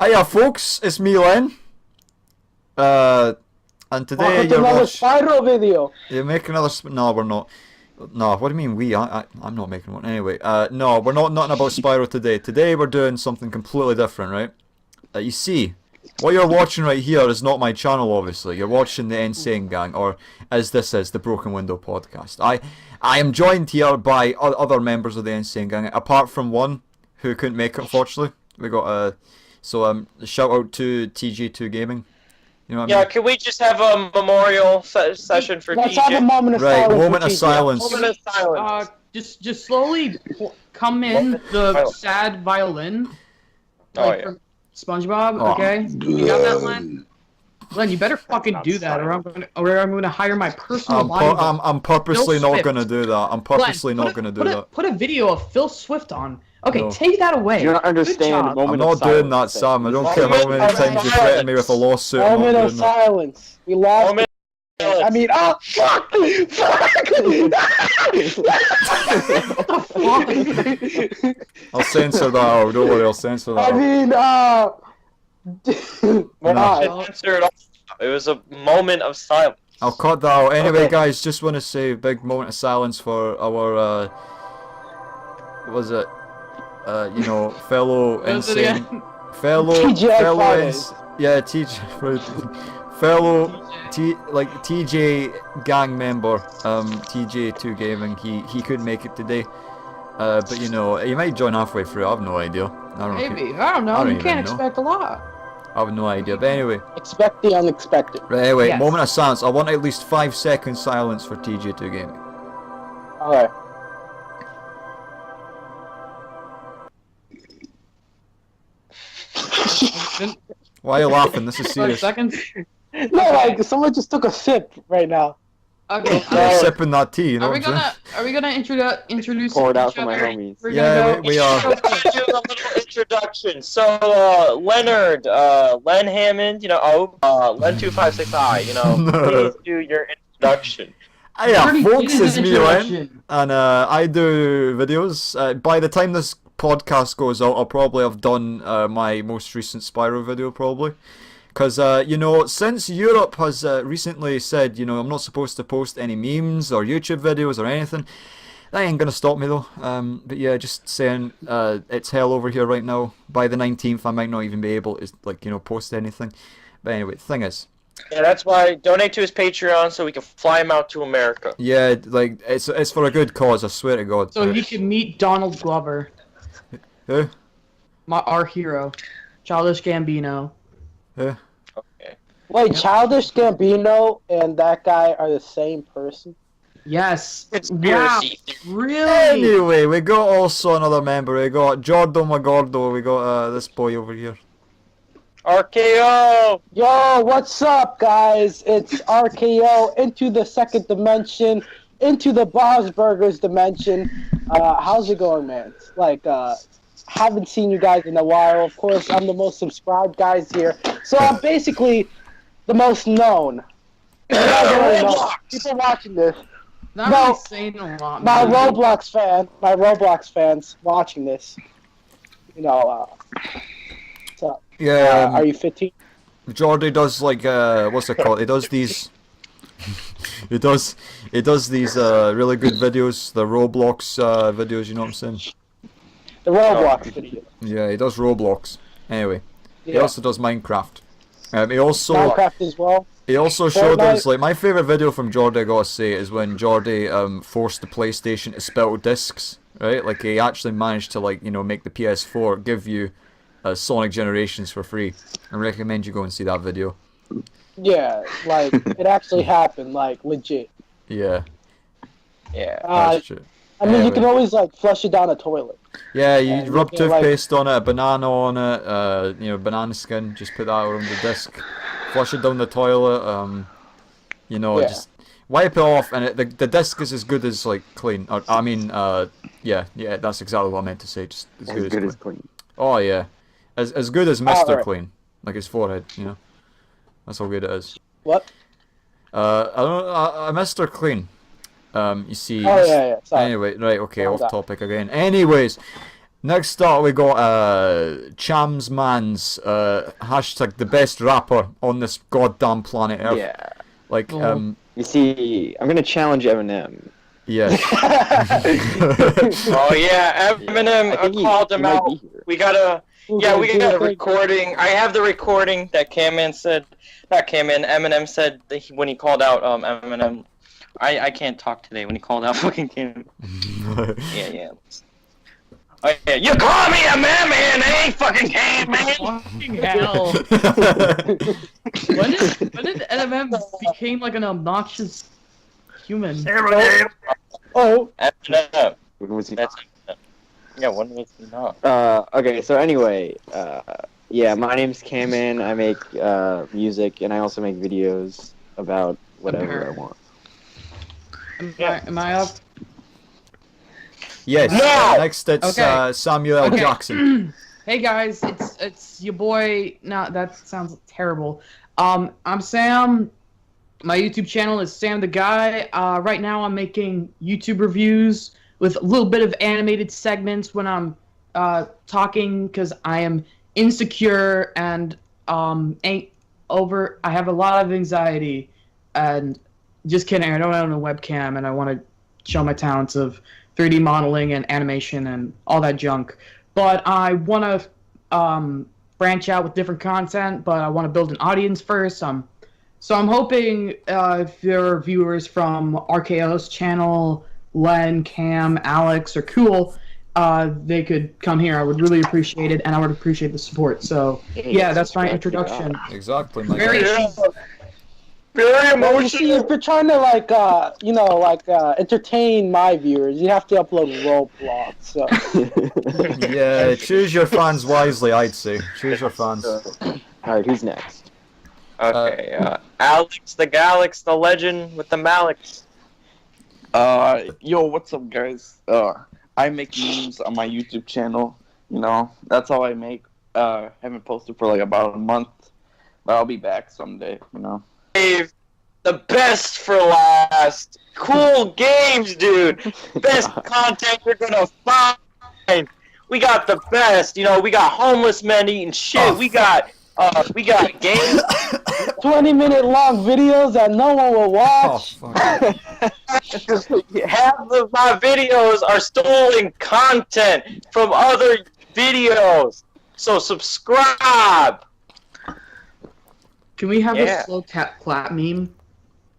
Hiya folks, it's me Len. And today Welcome to another Spyro video. you're making another no, we're not. No, what do you mean we? I'm not making one. Anyway, no, we're not nothing about Spyro today. Today we're doing something completely different, right? You see, what you're watching right here is not my channel, obviously. You're watching the Insane Gang, or as this is, the Broken Window Podcast. I am joined here by other members of the Insane Gang, apart from one who couldn't make it, unfortunately. We got shout out to TG2 Gaming. You know what I mean? Can we just have a memorial session for Let's TJ? have a moment of silence. Moment of for TJ. silence. Moment of silence. Just slowly come in the sad violin, like from SpongeBob. Oh. Okay, you got that, Len? Len, you better fucking do that, or I'm gonna hire my personal bodyguard. I'm purposely Phil not Swift. gonna do that. I'm purposely Glenn, not gonna do that. Put a video of Phil Swift on. Okay, No. take that away. You don't Good understand job. moment I'm of not doing that, silence. Sam. I don't care how many times you threaten me with a lawsuit. I'm Moment not of doing that. silence. We lost. Moment of silence. I mean, oh fuck! I'll censor that out. Don't worry, I'll censor that I out. mean, We're God. not censored. It was a moment of silence. I'll cut that out. Anyway, Okay. guys, just want to say a big moment of silence for our, what was it? You know, fellow What was it insane, again? fellow, TGI fellow, Fridays. yeah, fellow TJ gang member, TJ2 Gaming. He couldn't make it today. But you know, he might join halfway through. I have no idea. I don't know. Maybe. I don't know. I don't You even can't know. expect a lot. I have no idea. But anyway. Expect the unexpected. Right, anyway, Yes. moment of silence. I want at least 5 seconds silence for TJ2 Gaming. Alright. Why are you laughing? This is 5 serious. seconds. No, like someone just took a sip right now. Okay. You're sipping that tea, you know Are we what I'm saying? gonna introduce Pour it out each for my other? homies. We're Yeah, gonna go. we are. Do a little introduction. So, Leonard, Len Hammond, Len256i, please do your introduction. Yeah, Already folks, did it's an me, Len, introduction. and I do videos. By the time this podcast goes out, I'll probably have done my most recent Spyro video, probably. Because, you know, since Europe has recently said, you know, I'm not supposed to post any memes or YouTube videos or anything, that ain't gonna stop me, though. But yeah, just saying, it's hell over here right now. By the 19th, I might not even be able to, like, you know, post anything. But anyway, the thing is, Yeah, that's why donate to his Patreon so we can fly him out to America. yeah, like, it's for a good cause, I swear to God. So you can meet Donald Glover, Who? our hero, Childish Gambino. Who? Okay. Wait, Childish Gambino and that guy are the same person? Yes. Conspiracy. Wow. Really? Anyway, we got also another member. We got Jordo Magordo. We got this boy over here. RKO! Yo, what's up, guys? It's RKO into the second dimension, into the Bob's Burgers dimension. How's it going, man? Like, haven't seen you guys in a while. Of course, I'm the most subscribed guys here, so I'm basically the most known. You guys already know. People watching this, Not No. really saying a lot. my man. Roblox fans watching this. You know, so, Yeah, are you 15? Jordy does like what's it called? He does these. he does these really good videos, the Roblox videos. You know what I'm saying? The Roblox video. Yeah, he does Roblox. Anyway, he Yeah. also does Minecraft. He also Minecraft as well. showed us Fortnite. like my favorite video from Jordy. I gotta say is when Jordy forced the PlayStation to spell discs. Right, like he actually managed to like you know make the PS4 give you Sonic Generations for free. I recommend you go and see that video. Yeah, like it actually happened, like legit. Yeah, Yeah. that's true. I mean, you Anyway. can always like flush it down a toilet. Yeah, you and rub you can, like- toothpaste on it, a banana on it, you know, banana skin. Just put that around the disc, flush it down the toilet. You know, Yeah. just wipe it off, and the disc is as good as like clean. Or, I mean, yeah, that's exactly what I meant to say. Just as As good as good clean. as clean. Oh yeah, as good as Mr. Alright. Clean, like his forehead. You know, that's how good it is. What? I don't. Mr. Clean. You see. Oh yeah, yeah. Sorry. Anyway, right, okay, Calm off down. topic again. Anyways, Next up, we got Chams Mans, hashtag the best rapper on this goddamn planet Earth. Yeah. Like, Oh. You see, I'm gonna challenge Eminem. yes. Oh yeah, Eminem I think he called him might out. be here. We got a recording. I have the recording that Eminem said that when he called out Eminem. I can't talk today when he called out fucking Cam. Yeah. Oh, yeah. You call me a man, I ain't fucking Cam, man. Fucking hell. When did Eminem became like an obnoxious human? Oh, Eminem. When was he? That's yeah. When was he not? Okay, so anyway, yeah, my name's Cameron. I make music, and I also make videos about whatever I want. Am I up? Yes. No! Next, it's Okay. Samuel L. Okay. Jackson. Hey guys, it's your boy. No, that sounds terrible. I'm Sam. My YouTube channel is Sam the Guy. Right now I'm making YouTube reviews with a little bit of animated segments when I'm talking because I am insecure and I have a lot of anxiety and just kidding. I don't own a webcam and I want to show my talents of 3D modeling and animation and all that junk. But I want to branch out with different content, but I want to build an audience first. So I'm hoping if there are viewers from RKO's channel, Len, Cam, Alex, or Cool, they could come here. I would really appreciate it, and I would appreciate the support. So yeah, that's my introduction. Exactly, my Very guy. Very well, you see, if you're trying to entertain my viewers, you have to upload Roblox. So Yeah, choose your fans wisely, I'd say. Choose your fans. Alright, who's next? Okay, Alex the Galax, the legend with the Malix. Yo, what's up, guys? I make memes on my YouTube channel. You know, that's all I make. Haven't posted for like about a month, but I'll be back someday. You know. Save the best for last. Cool games, dude. Best content you're gonna find. We got the best. You know, we got homeless men eating shit. Oh, we got games. 20-minute long videos that no one will Oh, watch. fuck. Half of my videos are stolen content from other videos. So subscribe. Can we have Yeah. a slow tap clap meme,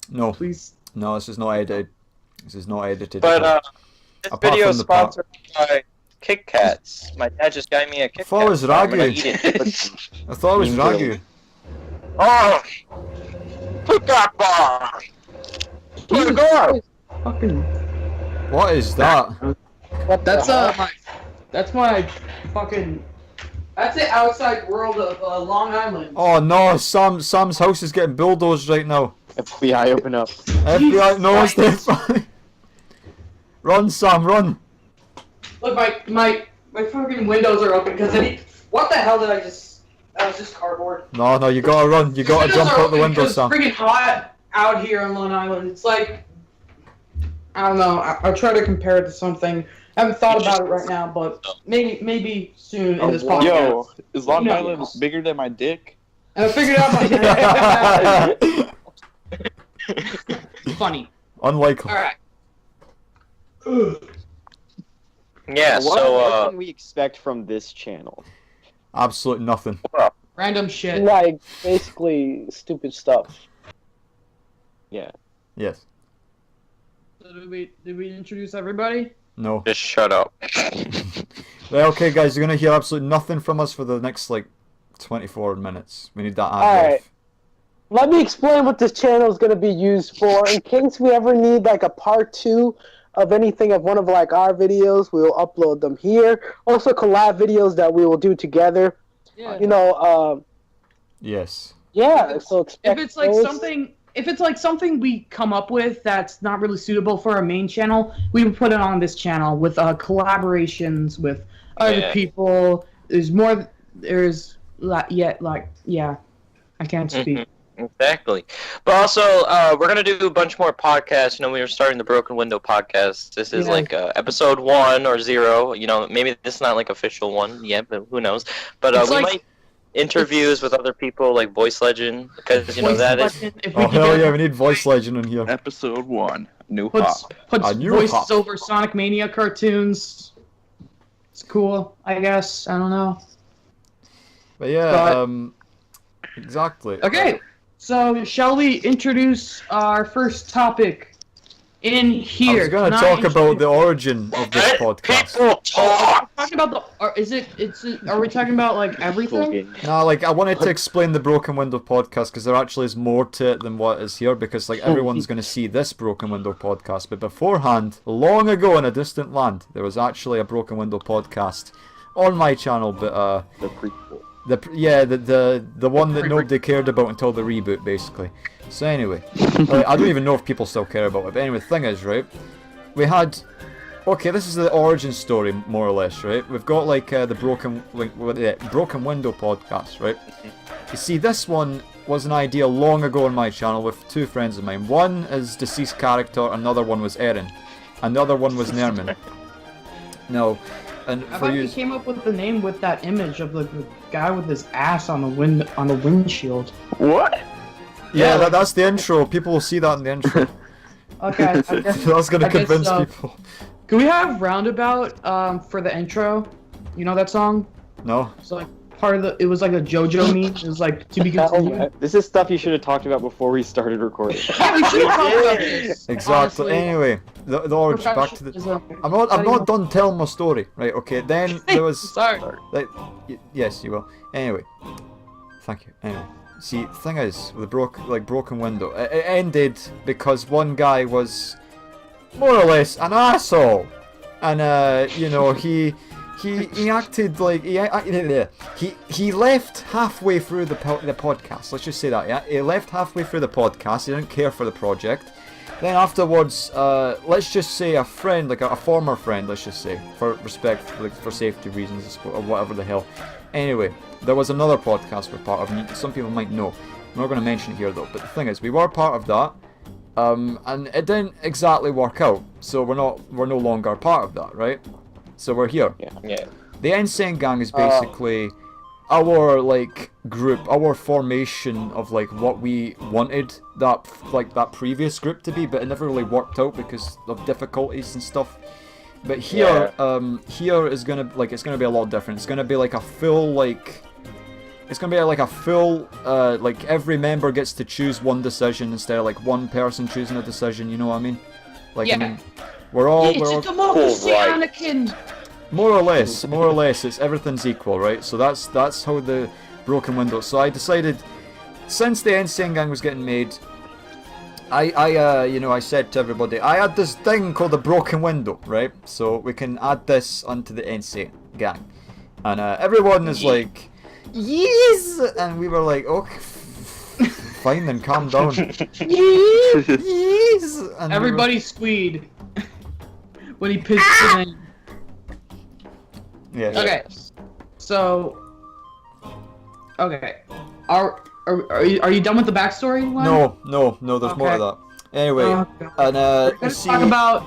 No, please? no, this is not edited. This is not edited. But this Apart video from is the part- sponsored by Kit Kats. My dad just got me a Kit Kat. thought it was so I'm gonna Ragu. eat it. I thought it was Ragu. Oh, Kit Kat bar. Where'd it go? Fucking. What is that? What That's the hell? that's my fucking. That's the outside world of Long Island. Oh no, Sam's house is getting bulldozed right now. FBI, open up. FBI, no, Christ. it's fine. Run, Sam, run. Look, my fucking windows are open because what the hell did I just? That was just cardboard. No, you gotta run. You gotta Windows jump are out the open window, because Sam. It's freaking hot out here on Long Island. It's like I don't know. I'll try to compare it to something. I haven't thought about it right now, but maybe soon in this podcast. Yo, is Long No. Island bigger than my dick? And I figured out my funny. Unlikely. All right. Yeah, What so can we expect from this channel? Absolutely nothing. Random shit. Like basically stupid stuff. Yes. So did we introduce everybody? No. just shut up. Well, okay, guys, you're gonna hear absolutely nothing from us for the next, 24 minutes. We need that ad Alright. break. Let me explain what this channel is going to be used for. In case we ever need a part 2 of anything of one of our videos, we will upload them here. Also collab videos that we will do together. Yeah. You know, Yes. yeah. So expect If it's like those. something, if it's like something we come up with that's not really suitable for our main channel, we would put it on this channel with collaborations with other Yeah. people. There's more. There's yeah. I can't speak. Exactly. But also, we're gonna do a bunch more podcasts. You know, we were starting the Broken Window podcast. This is Yeah. like episode 1 or 0. You know, maybe this is not like official one yet, but who knows? But It's we like- might interviews with other people like Voice Legend because you know Voice that is. Legend, if we Oh could hell get- yeah, we need voice legend in here. Episode 1, New puts Hop. puts A new voices hop. over Sonic Mania cartoons. It's cool, I guess. I don't know. But yeah, But- exactly. Okay, so shall we introduce our first topic in here? I was gonna Can talk about introduce- the origin of this Let podcast. people talk. Talking about the, or is it? Are we talking about like everything? Nah, like I wanted to explain the Broken Window podcast because there actually is more to it than what is here because like everyone's gonna see this Broken Window podcast, but beforehand, long ago in a distant land, there was actually a Broken Window podcast on my channel, but The prequel. the one that nobody cared about until the reboot, basically. So anyway, like, I don't even know if people still care about it. But anyway, the thing is, right? We had, okay, this is the origin story more or less, right? We've got like the Broken Window podcast, right? You see, this one was an idea long ago on my channel with two friends of mine. One is deceased character, another one was Erin, another one was Nerman. No, and I for thought you. you came up with the name with that image of the guy with his ass on the windshield. What? Yeah, Yeah. that's the intro. People will see that in the intro. Okay, I guess, That's gonna I guess convince so. people. Can we have Roundabout for the intro? You know that song? No? It's like part of the. It was like a JoJo meme. It was like to be continued. This is stuff you should have talked about before we started recording. Yeah, we should talk about this. Exactly. honestly. Anyway, the origin. Back to the. I'm not done telling my story. Right. Okay. Then there was. Sorry. Like, yes, you will. Anyway, thank you. Anyway, see, the thing is, with the Broken Window, it ended because one guy was more or less an asshole, and you know, he acted like he left halfway through the podcast. Let's just say that, yeah. He left halfway through the podcast. He didn't care for the project. Then afterwards, let's just say a friend, like a former friend, let's just say, for respect, like for safety reasons or whatever the hell. Anyway, there was another podcast we're part of, and some people might know. I'm not going to mention it here though, but the thing is, we were part of that, and it didn't exactly work out, so we're no longer part of that, right? So we're here. Yeah. The Insane Gang is basically our like group, our formation of like what we wanted that previous group to be, but it never really worked out because of difficulties and stuff. But here, here is gonna it's gonna be a lot different. It's gonna be like a full like every member gets to choose one decision instead of like one person choosing a decision. You know what I mean? Like Yeah. I mean, we're all It's a democracy, Cool, right. Anakin. more or less, it's everything's equal, right? So that's how the Broken Window. So I decided, since the Insane Gang was getting made, I said to everybody, I had this thing called the Broken Window, right? So we can add this onto the Insane Gang, and everyone is like, yes, and we were like, okay, fine then, calm down. Yes, and we were- Everybody squeed when he pitched the name. yeah. Okay, so okay, are you done with the backstory? Len? No, there's more to that. Anyway, Oh, God. and you Let's see, talk about.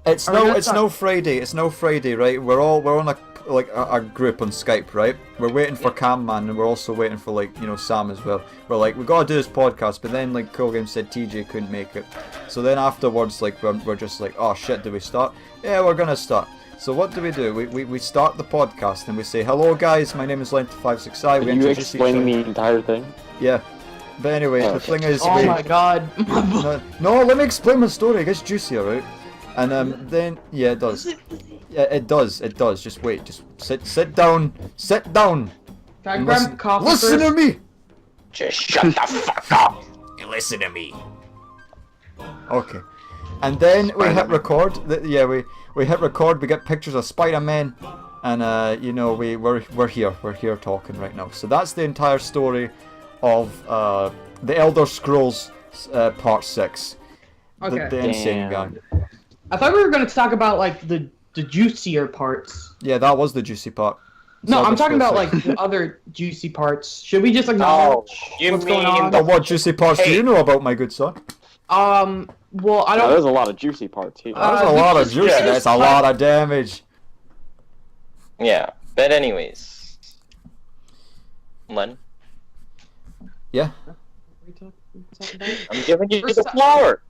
it's are we no, gonna it's talk- no Friday. It's no Friday, right? We're on a group on Skype, right? We're waiting for Cam Man, and we're also waiting for Sam as well. We're like, we gotta do this podcast, but then like Cool Game said TJ couldn't make it, so then afterwards like we're just like, oh shit, do we start? Yeah, we're gonna start. So what do? We start the podcast and we say, hello guys, my name is Lent565. We Are you introduce each explaining other. the entire thing? Yeah. But anyway, Oh, the thing is, Oh my God. no, let me explain my story. It gets juicier, right? And then yeah, it does. Yeah, it does. Just wait. Just sit down. Sit down. Can I and grab coffee listen first? to me. Just shut the fuck up. Listen to me. Okay. And then we hit record. We hit record. We get pictures of Spider-Man, and we're here. We're here talking right now. So that's the entire story of the Elder Scrolls Part 6. Okay. The Insane Damn. Gang. I thought we were gonna talk about like the juicier parts. Yeah, that was the juicy part. No, I'm Zelda talking about Split like the other juicy parts. Should we just acknowledge you what's going mean on? But what juicy parts do Hey. you know about, my good son? Well, I No, don't. there's a lot of juicy parts here. That's a we lot of just- juice. yeah. That's a lot of damage. Yeah, but anyways. Len, I'm giving you the floor.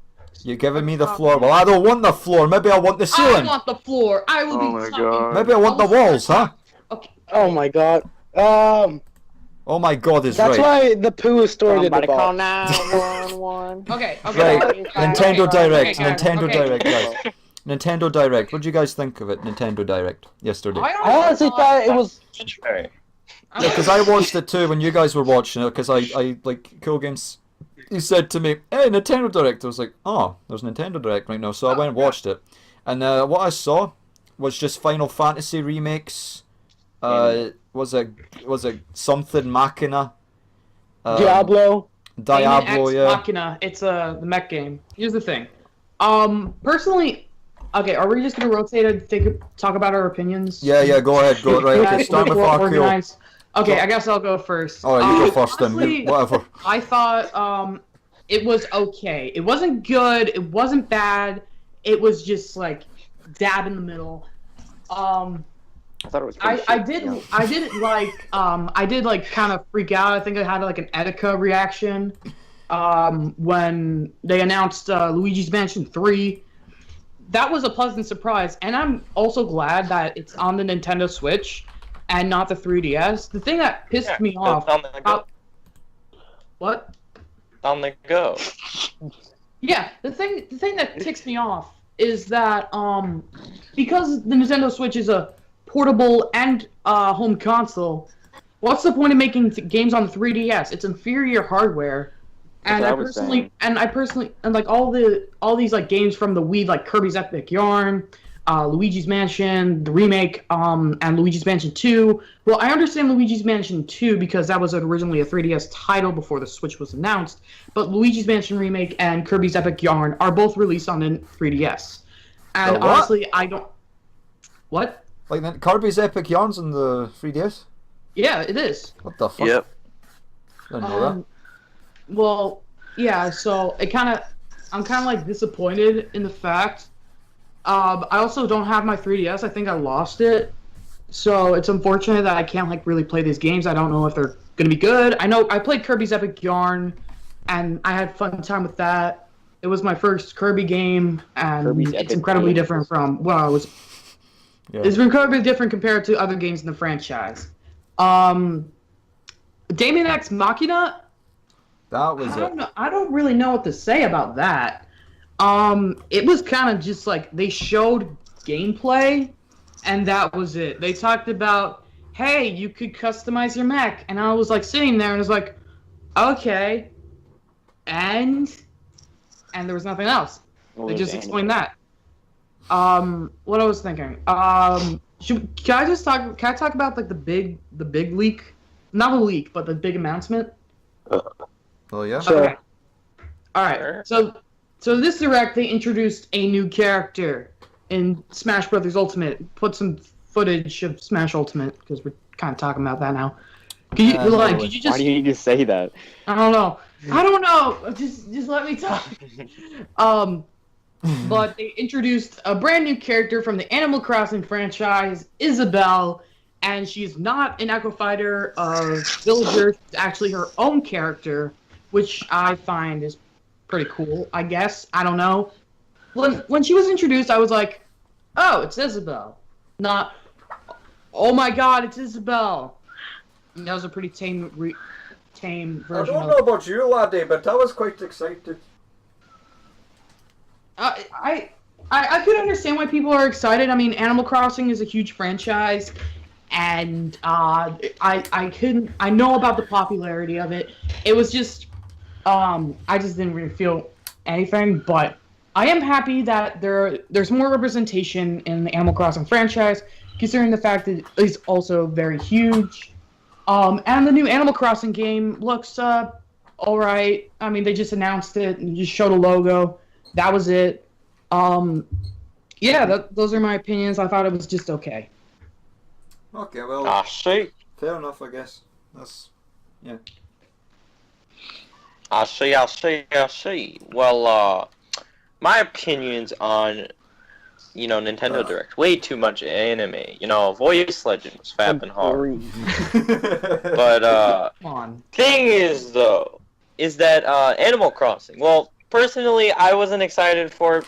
You're giving me the floor. Well, I don't want the floor. Maybe I want the I ceiling. want the floor. I will Oh be my talking. God. Maybe I want the walls, huh? Okay. Oh my god. Oh my god is That's right. why the poo is stored in the Somebody call box. 911. Okay. Okay. Right. okay, Nintendo okay, Direct. guys, Nintendo okay. Direct, guys. Nintendo Direct. What did you guys think of it? Nintendo Direct yesterday. I honestly thought it was. Alright. Because I watched it too when you guys were watching it. Because I like Cool Games. He said to me, "Hey, Nintendo Direct." I was like, "Oh, there's Nintendo Direct right now." So I went and watched it, and what I saw was just Final Fantasy remakes. Was it something Machina? Diablo. Diablo, Ex yeah. Machina. It's the mech game. Here's the thing. Personally, okay. Are we just gonna rotate and talk about our opinions? Yeah, go ahead, go right. Yeah, Okay, start with we're RKO. organized. Okay, I guess I'll go first. Alright, you go first then. Honestly, Whatever. I thought it was okay. It wasn't good. It wasn't bad. It was just like dab in the middle. I thought it was pretty I shit, did yeah. I did like kind of freak out. I think I had like an Etika reaction when they announced Luigi's Mansion 3. That was a pleasant surprise, and I'm also glad that it's on the Nintendo Switch and not the 3DS. The thing that pissed me off. On the go. What? On the go. Yeah, the thing that ticks me off is that because the Nintendo Switch is a portable and home console, what's the point of making games on the 3DS? It's inferior hardware. And That's I what I was personally, and like all these like games from the Wii, like Kirby's Epic Yarn, Luigi's Mansion, the remake, and Luigi's Mansion 2. Well, I understand Luigi's Mansion 2 because that was originally a 3DS title before the Switch was announced. But Luigi's Mansion remake and Kirby's Epic Yarn are both released on the 3DS. And The what? honestly, I don't. What? Like then Kirby's Epic Yarns on the 3DS? Yeah, it is. What the fuck? Yep. Didn't know that. Well, yeah. So I'm kind of like disappointed in the fact. I also don't have my 3DS. I think I lost it. So it's unfortunate that I can't like really play these games. I don't know if they're gonna be good. I know I played Kirby's Epic Yarn, and I had fun time with that. It was my first Kirby game, and Kirby's it's Epic incredibly Yarn. different from well, Yeah. it's incredibly different compared to other games in the franchise. Damien X Machina. That was I it. don't know. I don't really know what to say about that. It was kind of just like they showed gameplay, and that was it. They talked about, hey, you could customize your mech, and I was like sitting there and was like, okay, and there was nothing else. Well, They there's just the explained anime. that. What I was thinking. Can I talk about like the big leak? Not a leak, but the big announcement. Oh yeah. Sure. Okay. All right. Sure. So this direct, they introduced a new character in Smash Brothers Ultimate. Put some footage of Smash Ultimate because we're kind of talking about that now. Could you no, could you Why just? do you need to say that? I don't know. I don't know. Just let me talk. But they introduced a brand new character from the Animal Crossing franchise, Isabelle, and she's not an Echo Fighter villager. She's actually her own character, which I find is pretty cool, I guess. I don't know. When she was introduced, I was like, oh, it's Isabelle. Not, oh my god, it's Isabelle. And that was a pretty tame version of it. about you, laddie, but I was quite excited. I could understand why people are excited. I mean, Animal Crossing is a huge franchise, and I know about the popularity of it. It was just I just didn't really feel anything, but I am happy that there's more representation in the Animal Crossing franchise, considering the fact that it's also very huge. And the new Animal Crossing game looks all right. I mean, they just announced it and just showed a logo. That was it. Yeah, those are my opinions. I thought it was just okay. Okay, well, I see. fair enough, I guess. That's I see. Well, my opinions on, Nintendo Direct. Way too much anime. Voice Legend was fapping hard. But, Come on. thing is, though, is that, Animal Crossing. Well, personally, I wasn't excited for it,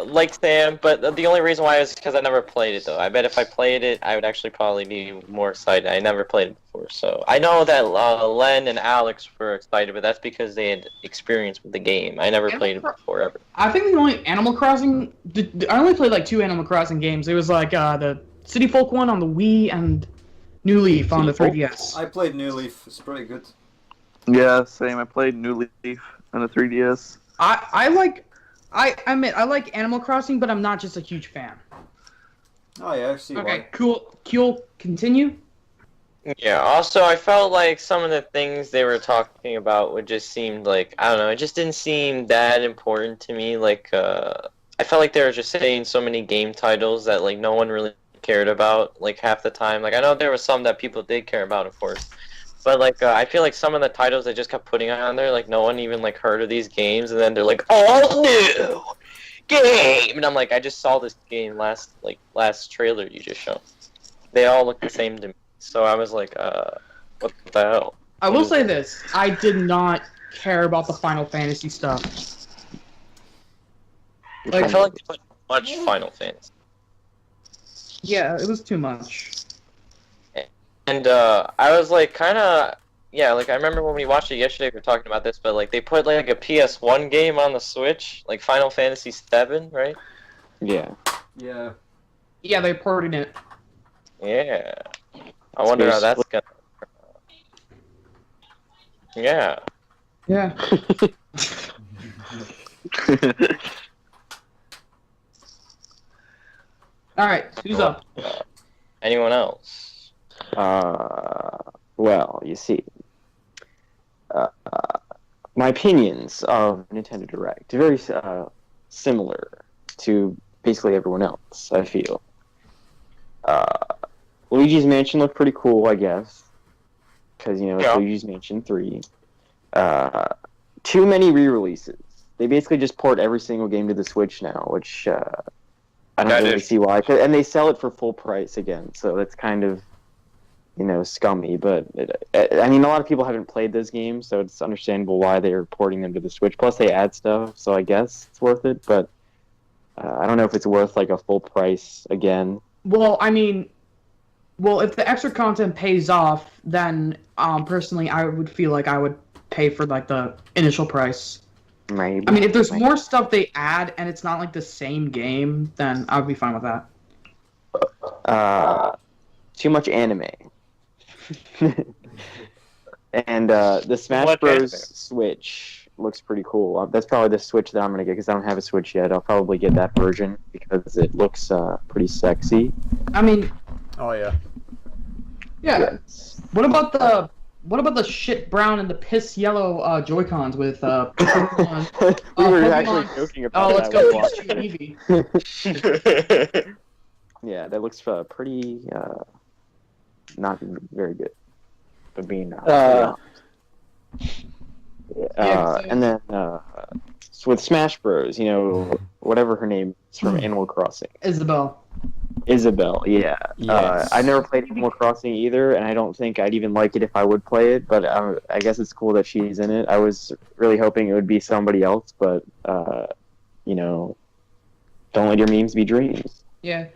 like Sam, but the only reason why is because I never played it, though. I bet if I played it, I would actually probably be more excited. I never played it before, so I know that Len and Alex were excited, but that's because they had experience with the game. I never played it before, ever. I think the only Animal Crossing. I only played like 2 Animal Crossing games. It was like the City Folk one on the Wii and New Leaf on the 3DS. I played New Leaf. It's pretty good. Yeah, same. I played New Leaf on the 3DS. I admit I like Animal Crossing, but I'm not just a huge fan. Oh yeah, I see Okay, why. cool. Continue. Yeah, also, I felt like some of the things they were talking about would just seem like, I don't know, it just didn't seem that important to me. Like, I felt like they were just saying so many game titles that, like, no one really cared about, like, half the time. Like, I know there were some that people did care about, of course. But, like, I feel like some of the titles they just kept putting on there, like, no one even, like, heard of these games, and then they're like, all new game! And I'm like, I just saw this game last trailer you just showed. They all look the same to me. So I was like, what the hell? I will say this: I did not care about the Final Fantasy stuff. I felt like they put much Final Fantasy. Yeah, it was too much. And I was like, kind of, yeah, like I remember when we watched it yesterday, we were talking about this, but like they put like a PS1 game on the Switch, like Final Fantasy VII, right? Yeah. Yeah. Yeah, they ported it. Yeah. I wonder how that's gonna. Yeah. Yeah. All right, who's up? Anyone else? Well, you see, my opinions of Nintendo Direct are very similar to basically everyone else, I feel. Luigi's Mansion looked pretty cool, I guess, because, it's Yeah. Luigi's Mansion 3. Too many re-releases. They basically just port every single game to the Switch now, which I don't really see why. And they sell it for full price again, so that's kind of, scummy. But, I mean, a lot of people haven't played those games, so it's understandable why they're porting them to the Switch. Plus, they add stuff, so I guess it's worth it. But I don't know if it's worth, like, a full price again. Well, I mean, if the extra content pays off, then personally, I would feel like I would pay for like the initial price. Maybe. I mean, if there's more stuff they add and it's not like the same game, then I would be fine with that. Too much anime. And the Smash Bros. Switch looks pretty cool. That's probably the Switch that I'm going to get because I don't have a Switch yet. I'll probably get that version because it looks pretty sexy. I mean, Oh yeah. yeah. Yes. What about the shit brown and the piss yellow Joy-Cons with Pokemon? We were Pokemon- actually joking about Oh, let's that. go while Pikachu watching. Eevee. Yeah, that looks pretty not very good. But being and then so with Smash Bros, whatever her name is from Animal Crossing. Isabelle, yeah. Yes. I never played Animal Crossing either, and I don't think I'd even like it if I would play it, but I guess it's cool that she's in it. I was really hoping it would be somebody else, but, don't let your memes be dreams. Yeah.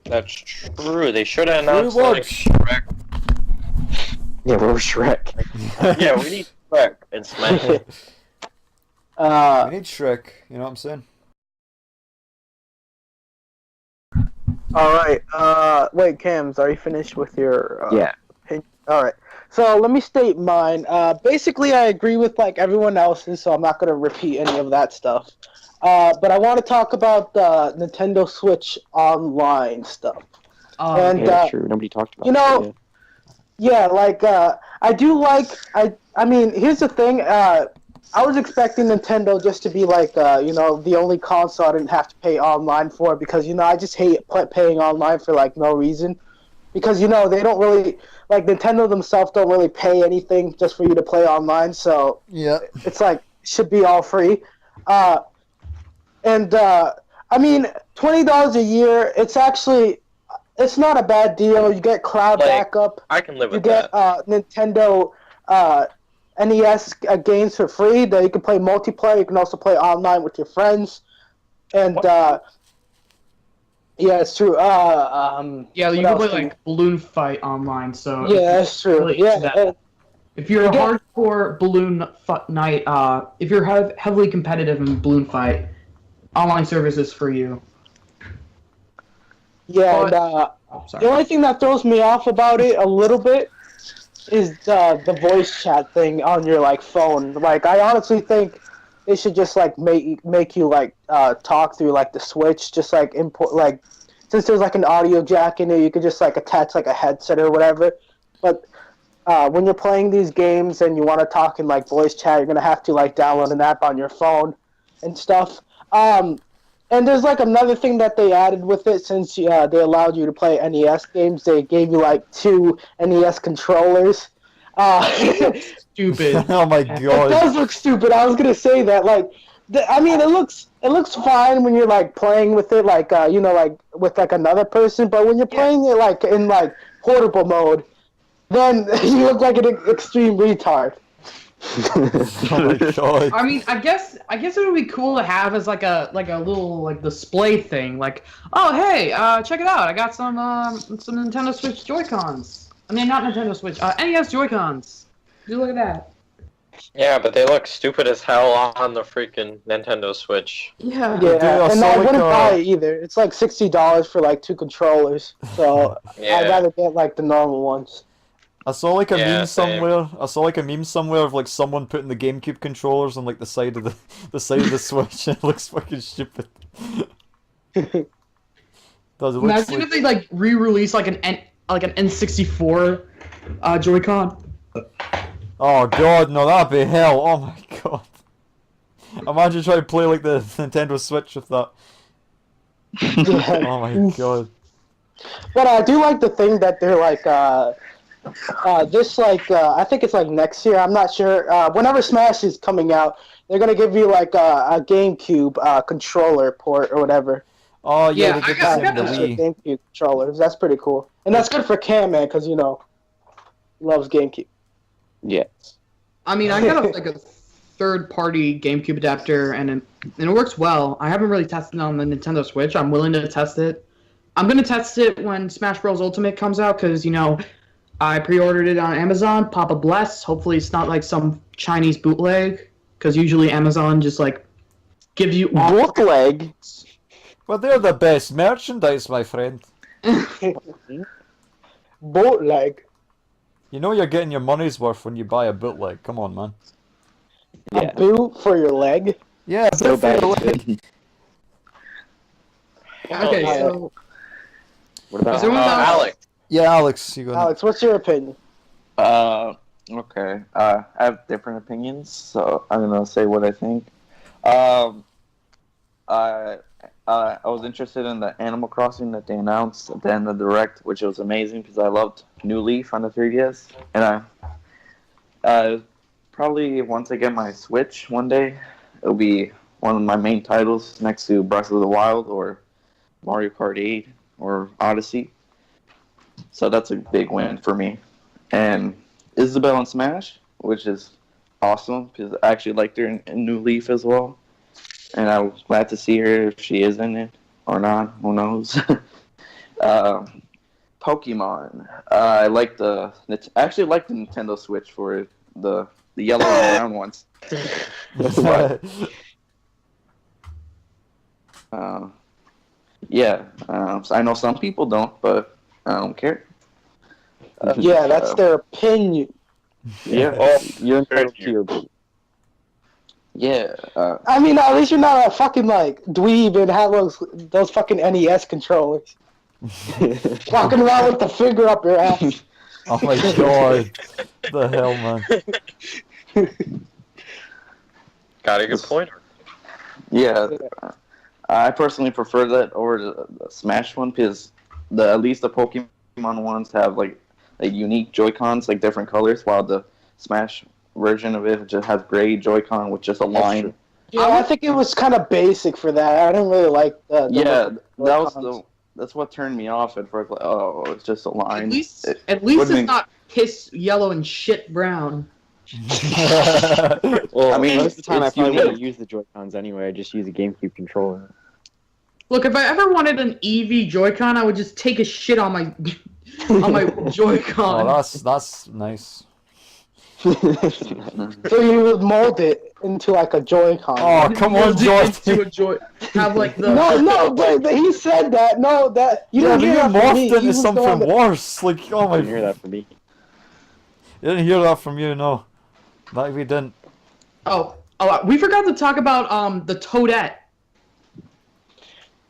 That's true. They should have announced True like words. Shrek. Yeah, we're Shrek. Yeah, we need Shrek in Smash. We need Shrek, you know what I'm saying? All right. Wait, Cams, are you finished with your? Yeah. Opinion? All right. So let me state mine. Basically, I agree with like everyone else's, so I'm not gonna repeat any of that stuff. But I want to talk about the Nintendo Switch Online stuff. And Yeah, true. Nobody talked about you know, it. yeah, like I do like I mean, here's the thing. I was expecting Nintendo just to be like, the only console I didn't have to pay online for because, I just hate paying online for, like, no reason. because they don't really like Nintendo themselves don't really pay anything just for you to play online, so Yeah. it's like should be all free. I mean, $20 a year. It's not a bad deal. You get cloud Like, backup. I can live You with get that. Nintendo NES games for free that you can play multiplayer. You can also play online with your friends, and yeah, it's true. Yeah, What you can else play can like Balloon Fight online. So yeah, that's true. really Yeah, into that. If you're a get- hardcore Balloon Night, if you're heavily competitive in Balloon Fight, online service is for you. yeah. And, Oh, the sorry. only thing that throws me off about it a little bit is the voice chat thing on your like phone. Like, I honestly think they should just like make you like talk through like the Switch, just like import like since there's like an audio jack in it, you could just like attach like a headset or whatever. But when you're playing these games and you want to talk in like voice chat, you're gonna have to like download an app on your phone and stuff. And there's like another thing that they added with it since they allowed you to play NES games. They gave you like 2 NES controllers. Stupid. Oh my It god. does look stupid. I was gonna say that. Like, I mean, it looks fine when you're like playing with it, like like with like another person. But when you're playing it like in like portable mode, then you look like an extreme retard. Oh my god. I mean, I guess it would be cool to have as like a little like display thing. Like, oh hey, check it out! I got some Nintendo Switch Joy-Cons. I mean, not Nintendo Switch, NES Joy-Cons. Just look at that. Yeah, but they look stupid as hell on the freaking Nintendo Switch. Yeah. Yeah, I and saw, I like, wouldn't buy it either. It's like $60 for like 2 controllers. So Yeah. I'd rather get like the normal ones. I saw like a Yeah, meme same. somewhere. I saw like a meme somewhere of like someone putting the GameCube controllers on like the side of the side of the Switch. And it looks fucking stupid. Does it looks Imagine like... if they like re-release like an N64 Joy-Con. Oh god, no, that'd be hell. Oh my god. Imagine trying to play like the Nintendo Switch with that. Yeah. Oh my god. But I do like the thing that they're like, this like, I think it's like next year. I'm not sure. Whenever Smash is coming out, they're gonna give you like a GameCube controller port or whatever. Oh yeah, Yeah, they I did got- the same I with got the With Wii. GameCube controllers. That's pretty cool, and that's good for Cam, man, because he loves GameCube. Yeah. I mean, I got a third-party GameCube adapter, and it works well. I haven't really tested it on the Nintendo Switch. I'm willing to test it. I'm gonna test it when Smash Bros. Ultimate comes out, because I pre-ordered it on Amazon. Papa bless. Hopefully, it's not like some Chinese bootleg, because usually Amazon just like gives you Bootleg. Well, they're the best merchandise, my friend. Bootleg. You know you're getting your money's worth when you buy a bootleg. Come on, man. Yeah. A boot for your leg. Yeah, So boot for your bad. leg. Okay, yeah. so What about Is there one about- Alex. Yeah, Alex, you go. Alex, what's your opinion? Okay. I have different opinions, so I'm gonna say what I think. I was interested in the Animal Crossing that they announced at the end of the Direct, which was amazing because I loved New Leaf on the 3DS, and I probably once I get my Switch one day, it'll be one of my main titles next to Breath of the Wild or Mario Kart 8 or Odyssey. So that's a big win for me. And Isabelle in Smash, which is awesome because I actually liked her in New Leaf as well. And I was glad to see her if she is in it or not. Who knows? Pokemon. I actually like the Nintendo Switch for it, the yellow and brown ones. Yeah, so I know some people don't, but I don't care. Yeah, that's their opinion. Yeah. Oh, you're entitled to your boot. Yeah. I mean, at least you're not a fucking like dweeb and have those fucking NES controllers. Walking around with the finger up your ass. Oh my god. The hell, man. Got a good point. Yeah. I personally prefer that over the Smash one because at least the Pokemon Pokemon ones have like unique Joy-Cons, like different colors, while the Smash version of it just has gray Joy-Con with just a line. Yeah, I think it was kind of basic for that. I didn't really like the Yeah, look of that was Joy-Cons. that's what turned me off at first. Like, oh, it's just a line. At least wouldn't it's not piss yellow and shit brown. Well, I mean, most of the time I it's probably unique. wouldn't use the Joy-Cons anyway. I just use a GameCube controller. Look, if I ever wanted an Eevee Joy-Con, I would just take a shit on my on my Joy-Con. Oh, that's nice. So you would mold it into like a Joy-Con. Oh, come on, Mold it Joy. into a Joy. Have like the No, but he said that. No, that you Yeah, didn't but hear you that from me. morphed He into was the something one that- worse. Like, oh I my. didn't hear that from me. You didn't hear that from you, no. That we didn't. oh, we forgot to talk about the Toadette.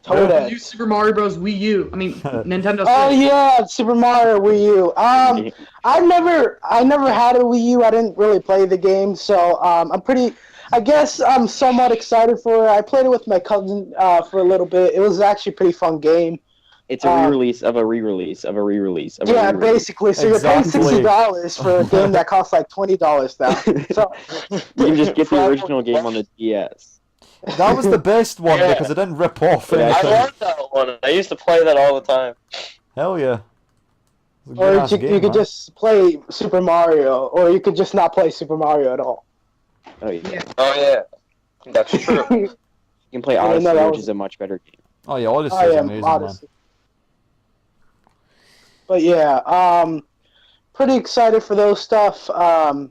The Toadette. new Super Mario Bros. Wii U. I mean Nintendo Oh Switch. yeah, Super Mario Wii U. I never had a Wii U. I didn't really play the game, so I guess I'm somewhat excited for it. I played it with my cousin for a little bit. It was actually a pretty fun game. It's a re-release of a re-release of a re-release of a Yeah, re-release. basically. So you're Exactly. paying $60 for a game that costs like $20 now. So You can just get the original game on the DS. That was the best one Yeah. because it didn't rip off Yeah. I anything. love that one. I used to play that all the time. Hell yeah. It was a Or good-ass you game, could man. just play Super Mario, or you could just not play Super Mario at all. Oh, yeah. Oh yeah, that's true. You can play Yeah, no, Odyssey, that which was- is a much better game. Oh yeah, Odyssey I is am amazing, Odyssey. But yeah, pretty excited for those stuff. Like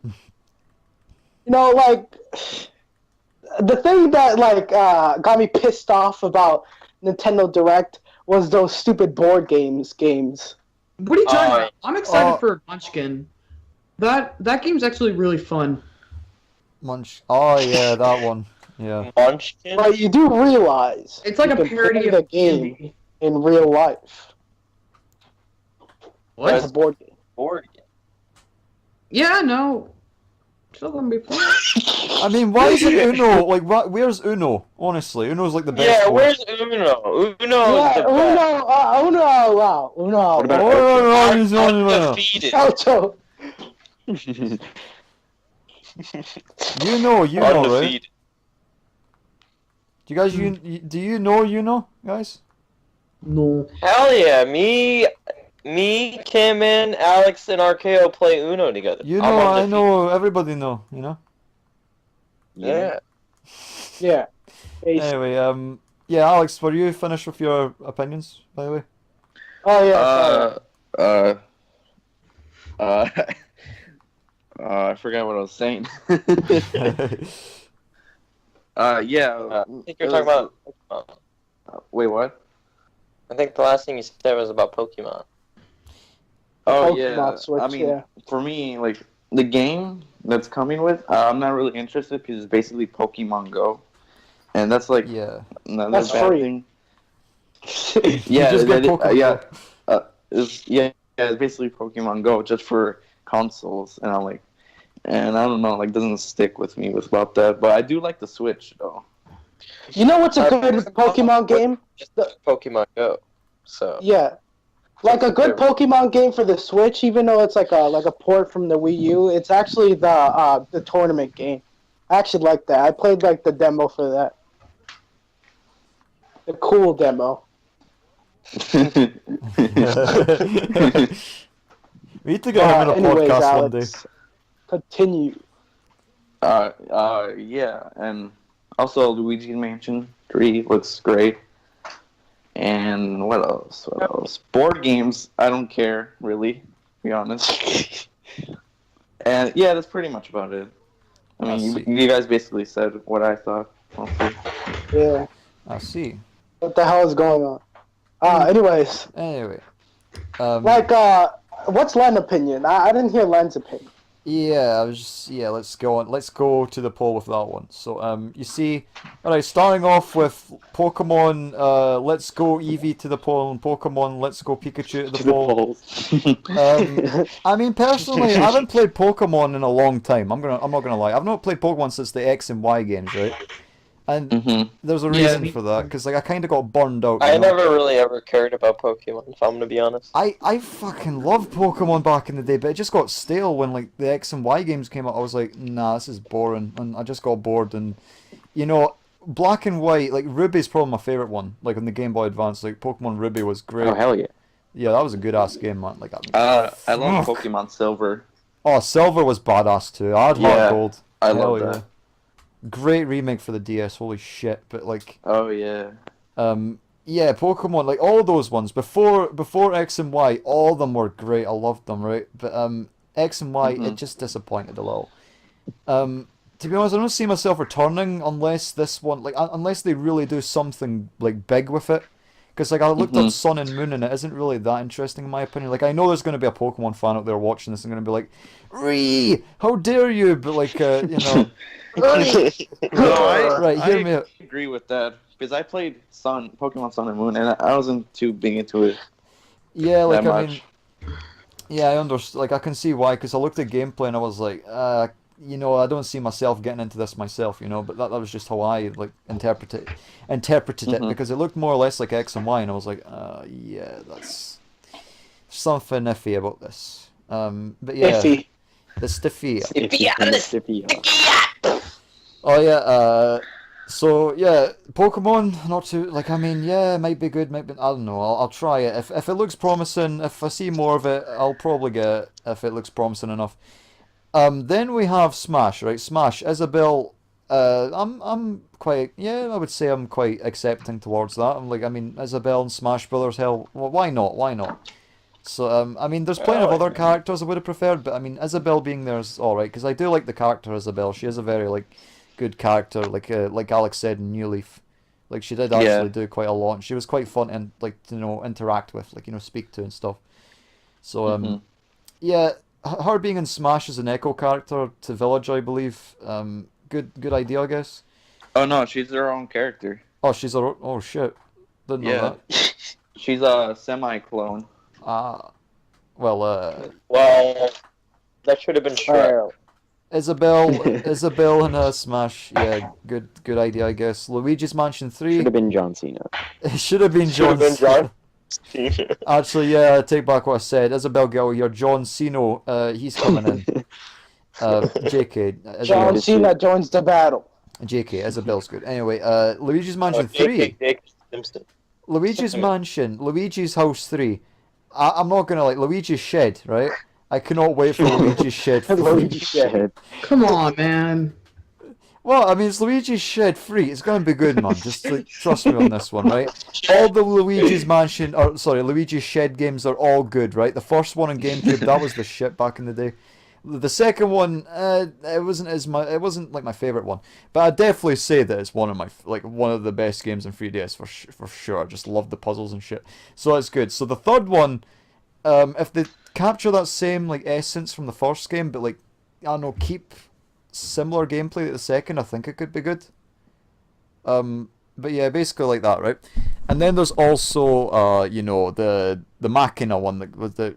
the thing that got me pissed off about Nintendo Direct was those stupid board games. What are you talking Oh, about? I'm excited oh. for Munchkin. That game's actually really fun. Munch. Oh yeah, that one. Yeah. Munchkin. But you do realize It's like you a can parody play of the game Candy. in real life. It's a What? board game. Board game. Yeah, no. Still gonna be fun. I mean, why is it Uno? Like, where's Uno? Honestly, Uno's like the best Yeah, one. where's Uno? Uno Yeah, is the best. Uno. What about Oh, no, no, no, no. Undefeated. Ocho. You know, right? Undefeated. Do you guys, do you know Uno, guys? No. Hell yeah, me, Kim, and Alex and RKO play Uno together. You I'm know, I undefeated. know, everybody know, you know? Yeah. Yeah. Anyway, yeah, Alex, were you finished with your opinions, by the way? Oh yeah. I forgot what I was saying. Yeah. I think you're talking about Pokemon. Wait, what? I think the last thing you said was about Pokemon. Oh Pokemon yeah. Switch, I mean, yeah. for me, like the game that's coming with, I'm not really interested because it's basically Pokemon Go, and that's like Yeah. another That's bad free. thing. You Yeah, just get that- Pokemon yeah, Go. it's basically Pokemon Go just for consoles, and and I don't know, like doesn't stick with me about that. But I do like the Switch though. You know what's a good Pokemon game? Just Pokemon Go. So Yeah. Like a good Pokemon game for the Switch, even though it's like a port from the Wii U, it's actually the tournament game. I actually like that. I played like the demo for that. The cool demo. We need to get him on a Anyways, podcast one day. Alex, continue. Yeah, and also Luigi Mansion 3 looks great. And what else? Board games, I don't care, really, to be honest. And yeah, that's pretty much about it. I mean, you guys basically said what I thought. Mostly. Yeah. I see. What the hell is going on? Anyways, Anyway. what's Len's opinion? I didn't hear Len's opinion. Yeah, let's go on. Let's go to the poll with that one. So, you see, alright, starting off with Pokemon, Let's Go Eevee to the poll, and Pokemon Let's Go Pikachu to the poll. I mean, personally, I haven't played Pokemon in a long time. I'm not gonna lie. I've not played Pokemon since the X and Y games, right? And Mm-hmm. there's a Yeah, reason me for that, because like I kind of got burned out. I you know? never really ever cared about Pokemon, if I'm gonna be honest. I fucking loved Pokemon back in the day, but it just got stale when like the X and Y games came out. I was like, nah, this is boring, and I just got bored. And you know, Black and White, like Ruby's probably my favorite one. Like on the Game Boy Advance, like Pokemon Ruby was great. Oh hell yeah! Yeah, that was a good ass game, man. Like, I love Fuck. Pokemon Silver. oh, Silver was badass too. I had Heart Yeah, Gold. I Hell love that. yeah. Great remake for the DS. Holy shit! But like, Oh yeah. yeah, Pokemon, like all those ones before X and Y, all of them were great. I loved them, right? But X and Y, it just disappointed a little. To be honest, I don't see myself returning unless this one, like, unless they really do something like big with it. Because like I looked up Sun and Moon, and it isn't really that interesting in my opinion. Like I know there's going to be a Pokemon fan out there watching this and going to be like, "Ree, how dare you?" But like, you know, No, right, hear me I out. agree with that because I played Pokemon Sun and Moon, and I wasn't too big into it. Yeah, like that I much. mean, yeah, I understand. Like I can see why, because I looked at gameplay and I was like, you know, I don't see myself getting into this myself, you know. But that was just how I like interpreted it, because it looked more or less like X and Y, and I was like, yeah, that's something iffy about this. But yeah, Iffy. the stiffy. Stiffy. Oh yeah, so yeah, Pokemon, not too, like, I mean, yeah, it might be good, might be, I don't know, I'll try it. If it looks promising, if I see more of it, I'll probably get it, if it looks promising enough. Then we have Smash, right? Smash, Isabelle, I'm quite, yeah, I would say I'm quite accepting towards that. I'm like, I mean, Isabelle and Smash Brothers, hell, well, why not, why not? So, I mean, there's plenty of other characters I would have preferred, but I mean, Isabelle being there is alright, because I do like the character Isabelle. She is a very, like, good character, like Alex said in New Leaf. Like, she did actually do quite a lot, and she was quite fun and, like, you know, interact with, like, you know, speak to and stuff. So, yeah, her being in Smash as an echo character to Village, I believe, good idea, I guess. Oh no, she's her own character. Oh, she's a, oh shit, didn't know Yeah. that. She's a semi-clone. Well, Well, that should have been Shrek. Isabelle and Smash, yeah, good idea, I guess. Luigi's Mansion 3, Should have been John Cena. it should have been Should have been John. John. Actually, yeah, I take back what I said. Isabelle Gil here, John Cena, he's coming in. JK, John Isabelle, Cena joins the battle. JK, Isabelle's good. Anyway, Luigi's Mansion Oh, 3. Jake Simpson. Luigi's Mansion, Luigi's House 3. I'm not gonna, like, Luigi's Shed, right? I cannot wait for Luigi's Shed 3. Luigi's Shed. Come on, man. Well, I mean, it's Luigi's Shed 3. It's gonna be good, man. Just like, trust me on this one, right? All the Luigi's Mansion, or sorry, Luigi's Shed games are all good, right? The first one on GameCube, that was the shit back in the day. The second one, it wasn't like my favorite one, but I'd definitely say that it's one of the best games in 3DS for sure. I just love the puzzles and shit, so it's good. So the third one, if they capture that same like essence from the first game, but like, I don't know, keep similar gameplay to the second, I think it could be good. But yeah, basically like that, right? And then there's also, you know, the Machina one that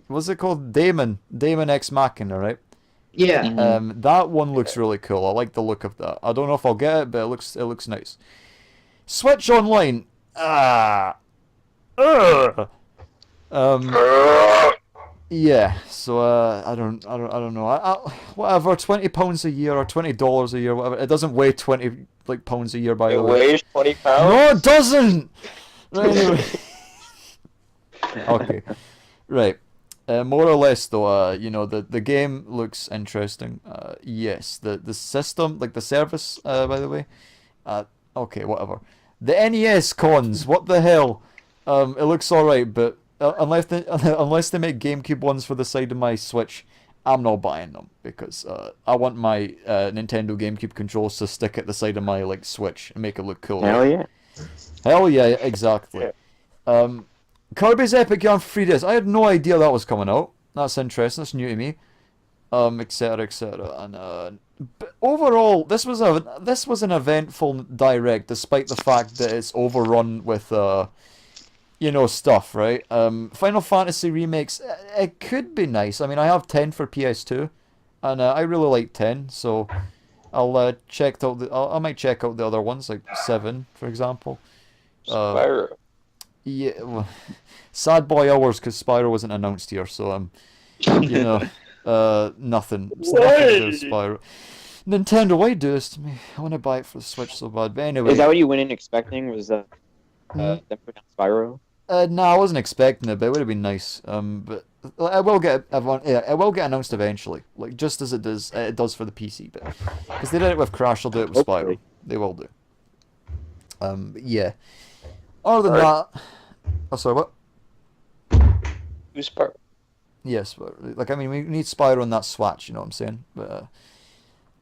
was it called Damon X Machina, right? Yeah. That one looks really cool. I like the look of that. I don't know if I'll get it, but it looks nice. Switch Online, yeah. So I don't know. Whatever, £20 a year or $20 a year, whatever. It doesn't weigh 20 like pounds a year, by It the way. weighs 20 pounds? No, it doesn't! Right, anyway. Okay. Right. More or less, though, you know, the game looks interesting. Yes. The system, like the service, by the way. Okay, whatever. The NES cons, what the hell? It looks alright, but unless they make GameCube ones for the side of my Switch, I'm not buying them, because I want my Nintendo GameCube controls to stick at the side of my like Switch and make it look cool. Hell yeah. Hell yeah, exactly. Kirby's Epic Yarn 3DS. I had no idea that was coming out. That's interesting. That's new to me. Etc. Etc. And but overall, this was an eventful direct, despite the fact that it's overrun with you know, stuff, right? Final Fantasy remakes, it could be nice. I mean, I have 10 for PS2, and I really like 10, so I might check out the other ones, like 7, for example. Spyro. Yeah, well, sad boy hours because Spyro wasn't announced here, so you know, nothing. It's nothing to do with Spyro. Nintendo, why you do this to me? I want to buy it for the Switch so bad. But anyway, Is that what you went in expecting? Was them putting out Spyro? no, I wasn't expecting it, but it would have been nice. But I will get it will get announced eventually, like just as it does for the PC. But because they did it with Crash, they'll do it with Spyro. Hopefully. They will do. But yeah. Other than that, oh sorry, what? Who's Spyro? Yes, but like I mean, we need Spyro on that Swatch. You know what I'm saying? But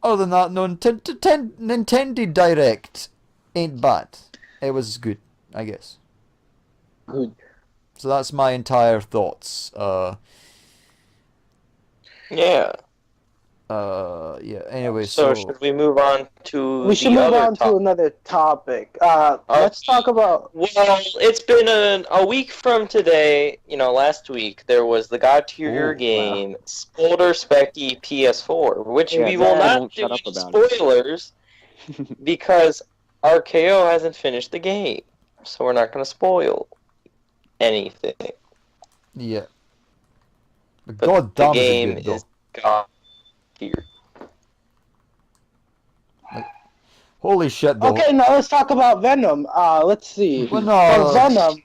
other than that, no, Nintendo Direct ain't bad. It was good, I guess. Good. So that's my entire thoughts. Yeah. Yeah. Anyway, So should we move on to We should the move other on to topic? another topic. Let's talk about. Well, it's been a week from today. You know, last week there was the God Tier Oh, game, Spolder Specky PS4, which Yeah, we will I not won't do shut up about it. spoilers because RKO hasn't finished the game, so we're not going to spoil anything. yeah. But But God the damn, game is it good though. is God Tier. Holy shit, though. Okay, now let's talk about Venom. Let's see. Well, no. For Venom.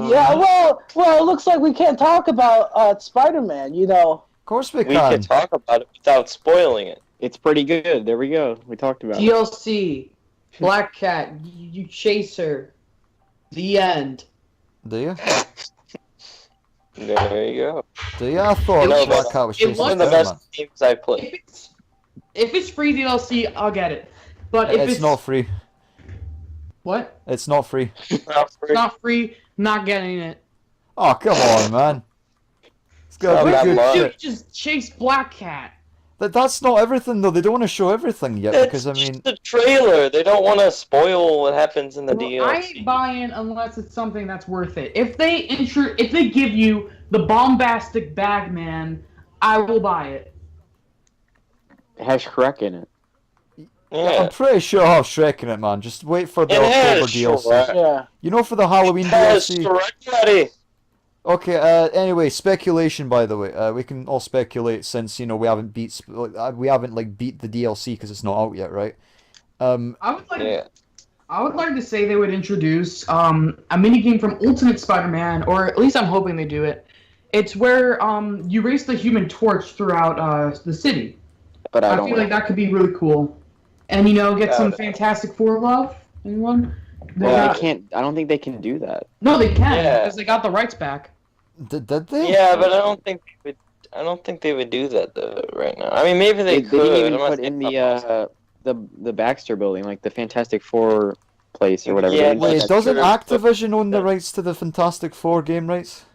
Yeah, well, it looks like we can't talk about Spider-Man. You know. Of course we We can. can talk about it without spoiling it. It's pretty good. There we go. We talked about it. DLC, Black Cat, you chase her. The end. Do you? There you go. Do you? I thought No, Black but Cat was it chasing One of the Spider-Man. best games I played. If it's free DLC, I'll get it. But if It's not free. what? It's not free. It's not free, not getting it. Oh, come on, man. It's got Not that good much. shit. Dude, just chase Black Cat. That's not everything, though. They don't want to show everything yet, because, I It's mean... just the trailer. They don't want to spoil what happens in the Well, I DLC. ain't buying unless it's something that's worth it. If they give you the bombastic Bagman, I will buy it. It has Shrek in it. Yeah. I'm pretty sure I'll have Shrek in it, man. Just wait for the It has October DLC. Shrek. Yeah. You know, for the Halloween Yes, DLC? correct, buddy. Okay, anyway, speculation, by the way. We can all speculate since, you know, we haven't beat the DLC because it's not out yet, right? I would like Yeah. I would like to say they would introduce a minigame from Ultimate Spider-Man, or at least I'm hoping they do it. It's where you race the Human Torch throughout the city. But I I don't feel want like that could be really cool. And, you know, get some Yeah. Fantastic Four love. Anyone? Well, they can't. I don't think they can do that. No, they can, Yeah. because they got the rights back. Did they? Yeah, but I don't think they would do that though right now. I mean, maybe they could. didn't even I'm not put saying in it's not possible. the Baxter building, like the Fantastic Four place or whatever. Yeah, They didn't put Wait, that's that- doesn't true. Activision own the rights to the Fantastic Four game rights?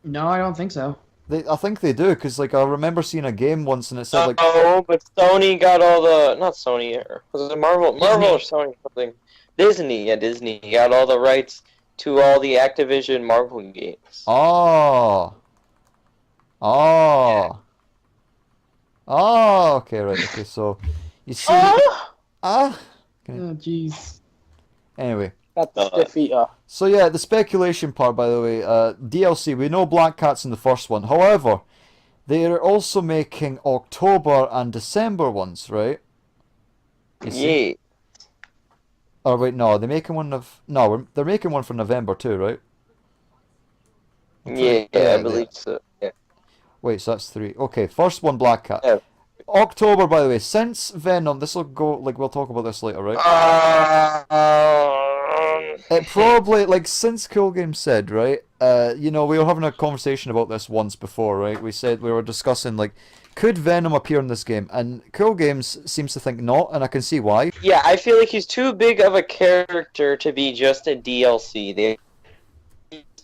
No, I don't think so. I think they do, because, like, I remember seeing a game once and it said, like... No, but Sony got all the not Sony. Was it Marvel? Marvel or Sony? Something. Disney. Yeah, Disney got all the rights to all the Activision Marvel games. Oh. Oh. Oh, okay, right, okay, so... You see... Ah! Oh, jeez. Anyway. That's stiffy. So yeah, the speculation part, by the way, DLC, we know Black Cat's in the first one. However, they are also making October and December ones, right? You see? Yeah. Oh wait, no, they're making one of... No, they're making one for November too, right? Yeah, I believe so. Yeah. Wait, so that's 3. Okay, first one, Black Cat. Yeah. October, by the way, since Venom, this will go... Like, we'll talk about this later, right? It probably, like, since Cool Games said, right, you know, we were having a conversation about this once before, right? We said, we were discussing, like, could Venom appear in this game? And Cool Games seems to think not, and I can see why. Yeah, I feel like he's too big of a character to be just a DLC. They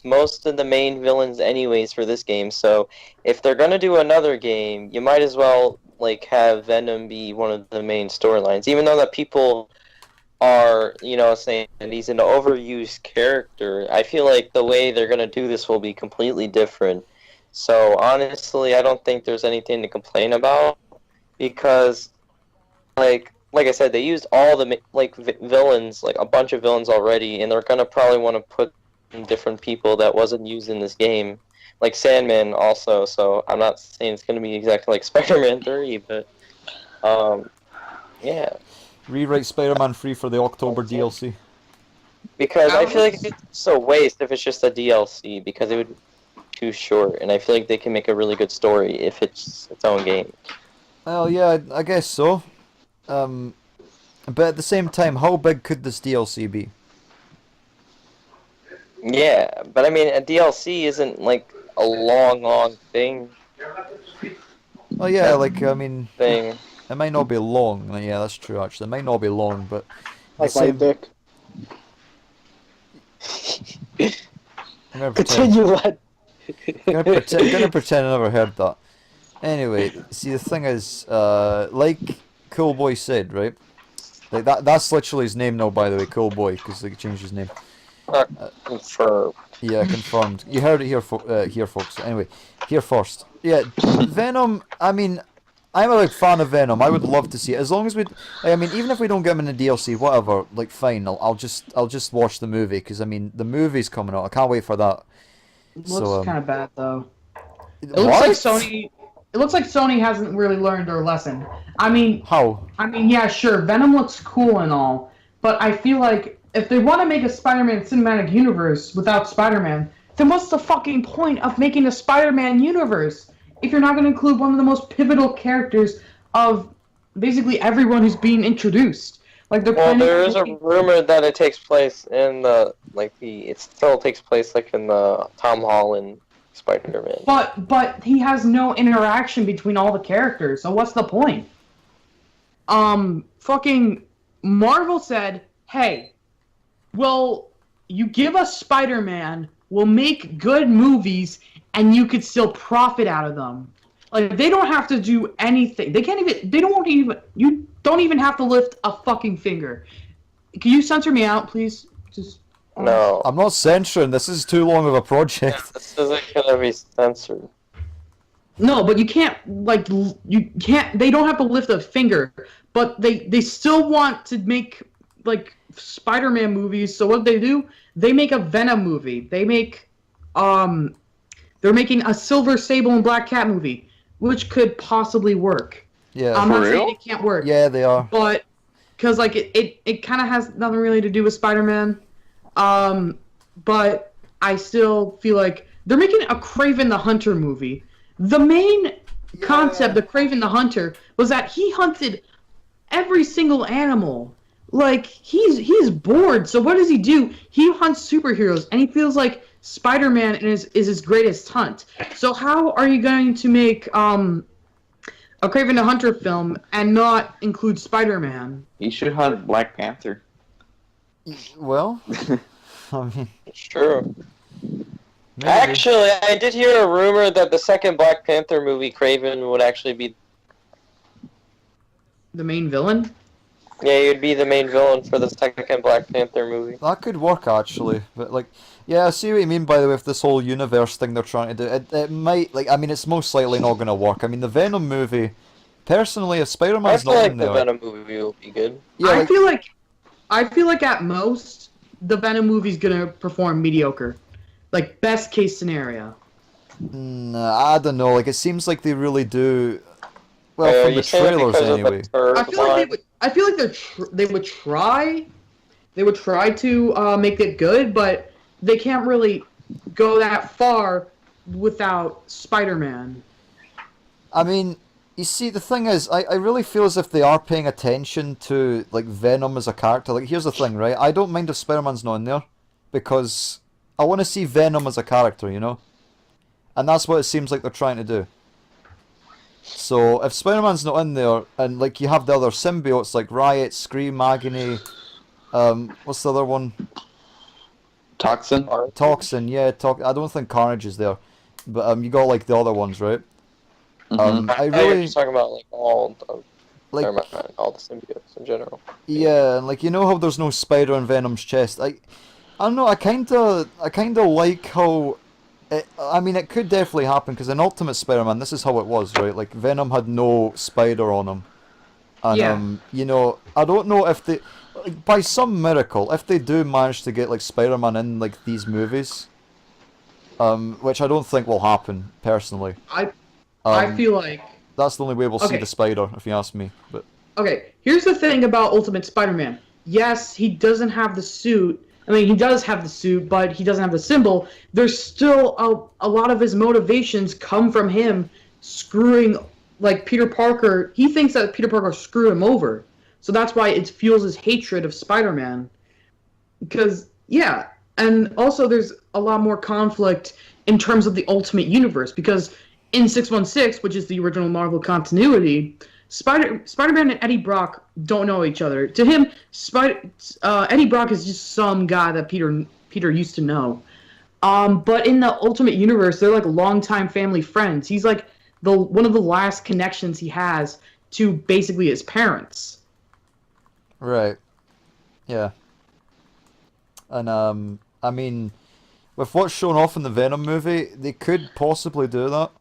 most of the main villains anyways for this game, so if they're gonna do another game, you might as well, like, have Venom be one of the main storylines, even though that people are, you know, saying that he's an overused character. I feel like the way they're gonna do this will be completely different. So honestly, I don't think there's anything to complain about, because, like, like I said, they used all the villains, like a bunch of villains already, and they're gonna probably want to put in different people that wasn't used in this game, like Sandman also. So I'm not saying it's gonna be exactly like Spider-Man 3, but yeah. Rewrite Spider-Man 3 for the October DLC. Because I feel like it's a waste if it's just a DLC, because it would be too short, and I feel like they can make a really good story if it's its own game. Well, yeah, I guess so. But at the same time, how big could this DLC be? Yeah, but I mean, a DLC isn't like a long thing. Oh yeah, like I mean, Thing. it might not be long. Yeah, that's true. Actually, it might not be long, but the Like my same. dick. I'm gonna pretend. Continue, lad. Gonna pretend I never heard that. Anyway, see the thing is, like Cool Boy said, right? Like that's literally his name now, by the way, Cool Boy, because they changed his name. Confirmed. Yeah, confirmed. You heard it here, here, folks. Anyway, here first. Yeah, Venom. I mean, I'm a big fan of Venom. I would love to see it. As long as we, I mean, even if we don't get him in the DLC, whatever. Like, fine. I'll just watch the movie, because I mean, the movie's coming out. I can't wait for that. It So, looks kind of bad though. It what? looks like Sony. It looks like Sony hasn't really learned their lesson. I mean, How? yeah, sure, Venom looks cool and all, but I feel like if they want to make a Spider-Man cinematic universe without Spider-Man, then what's the fucking point of making a Spider-Man universe if you're not going to include one of the most pivotal characters of basically everyone who's being introduced? Like they're Well, planning there on is a making- rumor that it takes place in it still takes place like in the Tom Holland Spider-Man. But he has no interaction between all the characters, so what's the point? Fucking Marvel said, hey, well, you give us Spider-Man, we'll make good movies, and you could still profit out of them. Like, they don't have to do anything. They can't even, you don't even have to lift a fucking finger. Can you censor me out, please? Just... No. I'm not censoring. This is too long of a project. This isn't gonna be censored. No, but you can't, like, they don't have to lift a finger, but they still want to make, like, Spider-Man movies, so what do? They make a Venom movie. They make, they're making a Silver Sable and Black Cat movie, which could possibly work. Yeah. I'm not For saying real? it can't work. Yeah, they are. But, because, like, it kind of has nothing really to do with Spider-Man. But I still feel like they're making a Kraven the Hunter movie. The main concept of Kraven the Hunter was that he hunted every single animal. Like, he's bored, so what does he do? He hunts superheroes, and he feels like Spider-Man is his greatest hunt. So how are you going to make a Kraven the Hunter film and not include Spider-Man? He should hunt Black Panther. Well, I mean, It's true. maybe. Actually, I did hear a rumor that the second Black Panther movie, Kraven, would actually be... The main villain? Yeah, you'd be the main villain for the second Black Panther movie. That could work actually, but like, yeah, I see what you mean by the way with this whole universe thing they're trying to do. It might, like, I mean, it's most likely not gonna work. I mean, the Venom movie, personally, if I Spider-Man's feel not like in the there, Venom movie will be good. yeah, I like, feel like at most the Venom movie's gonna perform mediocre, like best case scenario. I don't know. Like, it seems like they really do. Well, from you the say that trailers because of the anyway. third I feel like one? they would try to make it good, but they can't really go that far without Spider-Man. I mean, you see, the thing is, I really feel as if they are paying attention to, like, Venom as a character. Like, here's the thing, right? I don't mind if Spider-Man's not in there, because I want to see Venom as a character, you know? And that's what it seems like they're trying to do. So, if Spider-Man's not in there, and, like, you have the other symbiotes, like Riot, Scream, Agony, what's the other one? Toxin. Toxin, yeah, I don't think Carnage is there. But, you got, like, the other ones, right? Mhm. I You're really, just talking about like all like, all the symbiotes in general. yeah, and, like, you know how there's no spider in Venom's chest? I don't know, I kinda like how, I mean, it could definitely happen, because in Ultimate Spider-Man, this is how it was, right? Like, Venom had no spider on him. And Yeah. you know, I don't know if they, like, by some miracle, if they do manage to get like Spider-Man in like these movies, which I don't think will happen personally. I Um, feel like that's the only way we'll see Okay. the spider, if you ask me. But okay. Here's the thing about Ultimate Spider-Man. Yes, he doesn't have the suit. I mean, he does have the suit, but he doesn't have the symbol. There's still a lot of his motivations come from him screwing, like Peter Parker. He thinks that Peter Parker screwed him over, so that's why it fuels his hatred of Spider-Man. Because yeah, and also there's a lot more conflict in terms of the Ultimate Universe. Because in 616, which is the original Marvel continuity, Spider-Man and Eddie Brock don't know each other. To him, Eddie Brock is just some guy that Peter used to know. But in the Ultimate Universe, they're like longtime family friends. He's like one of the last connections he has to basically his parents. right, yeah. And I mean, with what's shown off in the Venom movie, they could possibly do that.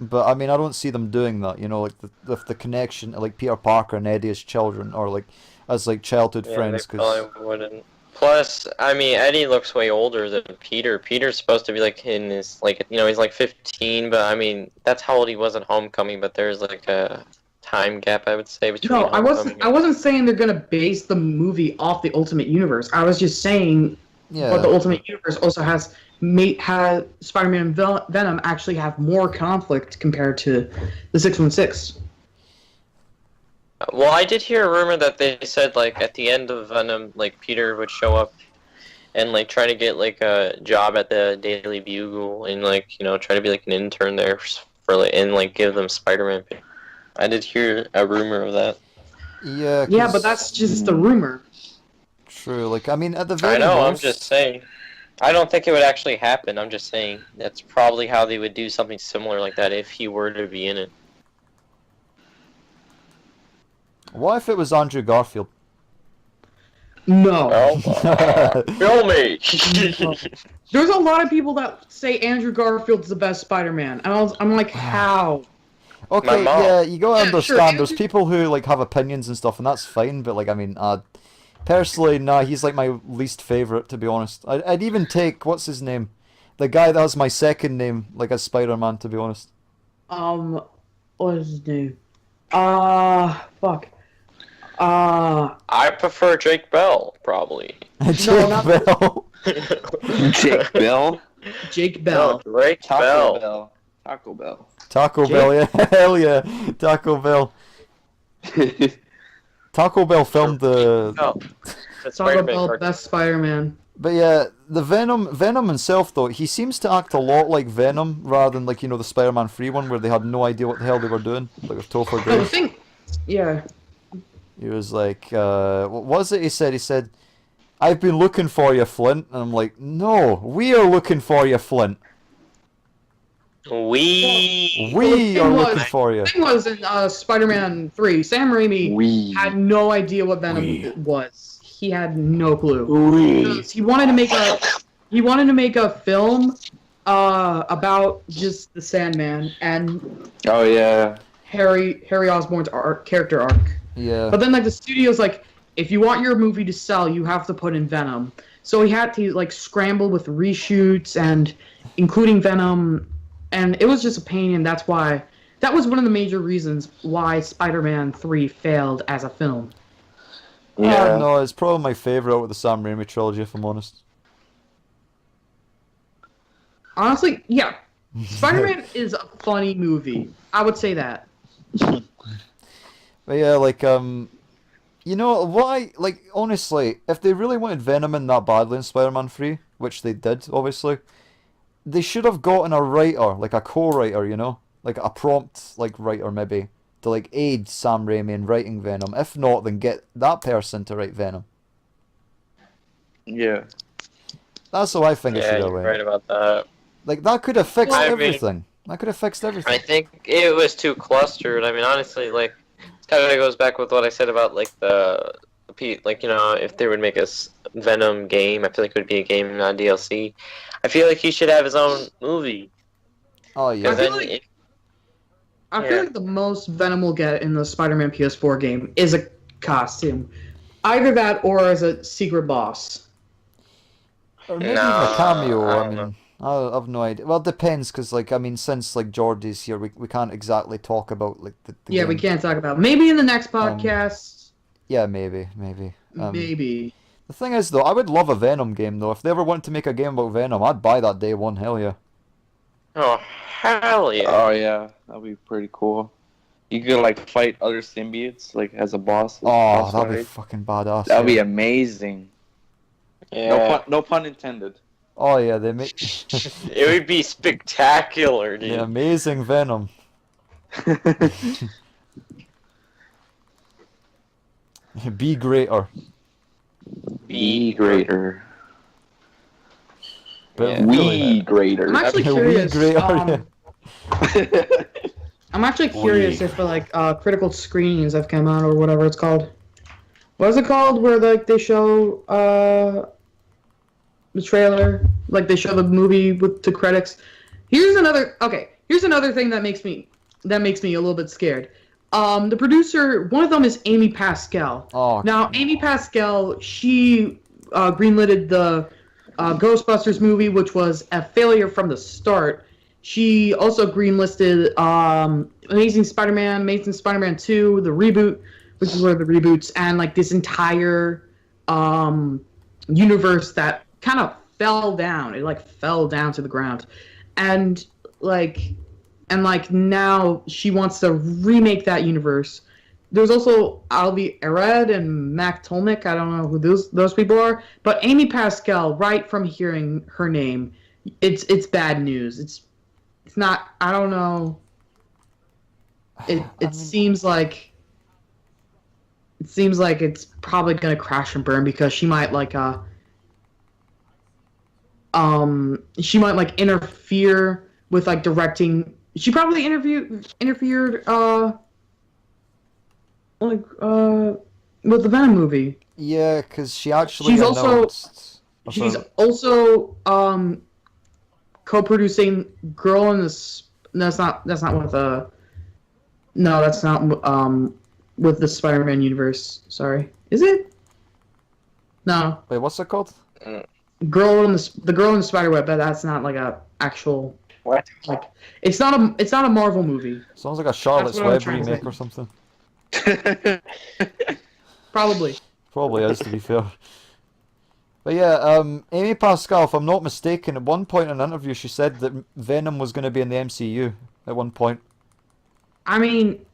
But I mean, I don't see them doing that. You know, like the connection, like Peter Parker and Eddie as children, or like as like childhood friends. They Because probably wouldn't. Plus, I mean, Eddie looks way older than Peter. Peter's supposed to be like in his, like, you know, he's like 15, but I mean, that's how old he was in Homecoming. But there's like a time gap, I would say, between. No, I Homecoming wasn't saying they're gonna base the movie off the Ultimate Universe. I was just saying, yeah, but the Ultimate Universe also has Spider-Man and Venom actually have more conflict compared to the 616. Well, I did hear a rumor that they said, like, at the end of Venom, like, Peter would show up and, like, try to get, like, a job at the Daily Bugle and, like, you know, try to be, like, an intern there for like, and, like, give them Spider-Man. I did hear a rumor of that. yeah. Yeah, 'cause- but that's just a rumor. true. Like, I mean, at the very I know, I'm most, just saying. I don't think it would actually happen. I'm just saying that's probably how they would do something similar like that if he were to be in it. what if it was Andrew Garfield? No. Well, kill me! There's a lot of people that say Andrew Garfield's the best Spider-Man. And I'm like, how? Okay, mom. yeah, you gotta Yeah, sure, understand. There's Andrew- people who like have opinions and stuff, and that's fine. But like, I mean, personally, nah, he's like my least favorite, to be honest. I'd even take what's his name, the guy that has my second name, like as Spider-Man, to be honest. What is his name? Fuck. I prefer Jake Bell, probably. Jake not- Bell. Jake Bell. Jake Bell. No, Drake Taco Bell. Bell. Taco Bell. Taco Jake- Bell, yeah, hell yeah, Taco Bell. Taco Bell filmed the. No. That's Taco Spider-Man Bell, cartoon. best Spider-Man. But yeah, the Venom himself though, he seems to act a lot like Venom rather than like, you know, the Spider-Man 3 one where they had no idea what the hell they were doing, like with Topher No, the Grace. thing... Yeah. He was like, what was it he said? He said, "I've been looking for you, Flint." And I'm like, "No, we are looking for you, Flint. We. We thing are was- looking for you." The thing was in Spider-Man 3, Sam Raimi We. had no idea what Venom was. He had no clue. We. Because he wanted to make a film about just the Sandman and Oh yeah. Harry Osborn's character arc. Yeah. But then like the studio's like, if you want your movie to sell, you have to put in Venom. So he had to like scramble with reshoots and including Venom, and it was just a pain, and that was one of the major reasons why Spider-Man 3 failed as a film. Yeah. No, it's probably my favorite out of the Sam Raimi trilogy, if I'm honest. Honestly, yeah. Spider-Man is a funny movie. I would say that. But yeah, like, you know, like, honestly, if they really wanted Venom in that badly in Spider-Man 3, which they did, obviously, they should have gotten a writer, like a co-writer, you know? Like a prompt, like, writer, maybe, to, like, aid Sam Raimi in writing Venom. If not, then get that person to write Venom. Yeah. That's how I think it Yeah, should have you're went. right about that. Like, that could have fixed I mean- everything. That could have fixed everything. I think it was too clustered. I mean, honestly, like, it kind of goes back with what I said about, like, like, you know, if they would make a Venom game, I feel like it would be a game, not DLC. I feel like he should have his own movie. Oh, yeah. 'Cause I feel then like- I feel like the most Venom will get in the Spider-Man PS4 game is a costume. Either that or as a secret boss. Or maybe No, even a cameo. I I don't mean, I have no idea. Well, it depends, because, like, I mean, since, like, Jordy's here, we can't exactly talk about, like, the Yeah, game. we can't talk about. Maybe in the next podcast. Yeah, maybe. Maybe. The thing is, though, I would love a Venom game, though. If they ever wanted to make a game about Venom, I'd buy that day one. Hell yeah. Oh, hell yeah. Oh yeah, that'd be pretty cool. You could like fight other symbiotes like as a boss. Oh, boss that'd be fight. fucking badass. That'd be yeah. amazing. Yeah. No pun intended. Oh, yeah, they make It would be spectacular, dude. the amazing Venom. Be greater. Be greater. But Yeah. We greater. I'm actually We curious. greater, I'm actually curious if like critical screenings have come out or whatever it's called. What is it called? Where like they show the trailer, like they show the movie with the credits. Here's another thing that makes me a little bit scared. The producer, one of them is Amy Pascal. Oh, Now, Amy Pascal, she greenlighted the Ghostbusters movie, which was a failure from the start. She also greenlisted Amazing Spider-Man 2, the reboot, which is one of the reboots, and like this entire universe that kind of fell down. It like fell down to the ground, and now she wants to remake that universe. There's also Alvi Arad and Mac Tolnick. I don't know who those people are, but Amy Pascal, right from hearing her name, it's bad news. It's not. I don't know. It seems like it's probably gonna crash and burn because she might interfere with like directing. She probably interfered with the Venom movie. yeah, because she actually She's also- announced... Oh, She's sorry. also co-producing Girl in the that's not with that's not with the Spider-Man universe. Sorry. Is it? No. Wait, what's it called? The Girl in the Spiderweb, but that's not like a actual What? like it's not a Marvel movie. Sounds like a Charlotte's what I'm Web trying to remake say. or something. Probably. Probably is, to be fair. But yeah, Amy Pascal, if I'm not mistaken, at one point in an interview she said that Venom was going to be in the MCU at one point. I mean,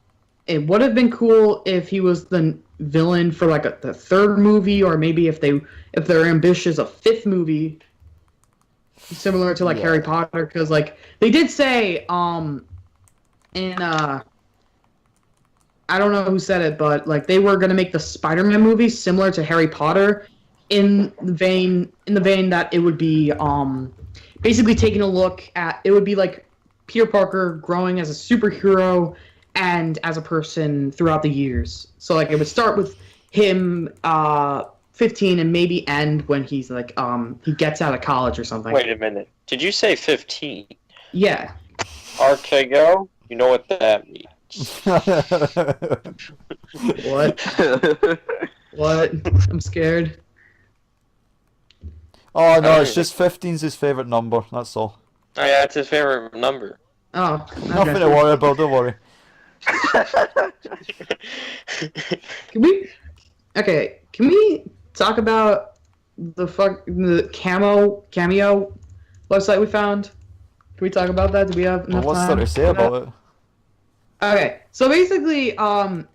it would have been cool if he was the villain for like the third movie, or maybe if they're ambitious, a fifth movie, similar to like Yeah. Harry Potter, because like they did say in I don't know who said it, but like they were gonna make the Spider-Man movie similar to Harry Potter, in the vein that it would be basically taking a look at, it would be like Peter Parker growing as a superhero and as a person throughout the years. So like it would start with him 15 and maybe end when he's like he gets out of college or something. Wait a minute. Did you say 15? Yeah. RKO? You know what that means. What? What? I'm scared. Oh no, it's just 15's his favourite number, that's all. Oh, yeah, it's his favorite number. Oh. Nothing to Okay. worry about, don't worry. Can we? Okay. Can we talk about the cameo website we found? Can we talk about that? Do we have Well, enough what's time there to say for that? about it? Okay, so basically, Len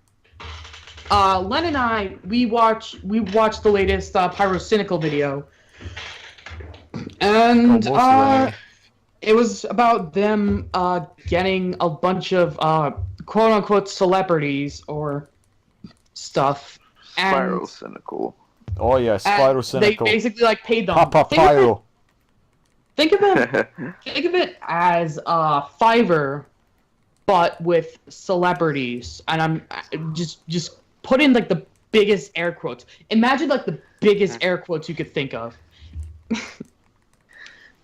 and I we watched the latest Pyrocynical video, and Oh, mostly it was about them getting a bunch of quote unquote celebrities or stuff, and Spiral cynical. Oh yeah, Spyro they Cynical. basically like paid them. Papa Pyro. Think of it as Fiverr, but with celebrities, and I'm just put in like the biggest air quotes. Imagine like the biggest air quotes you could think of.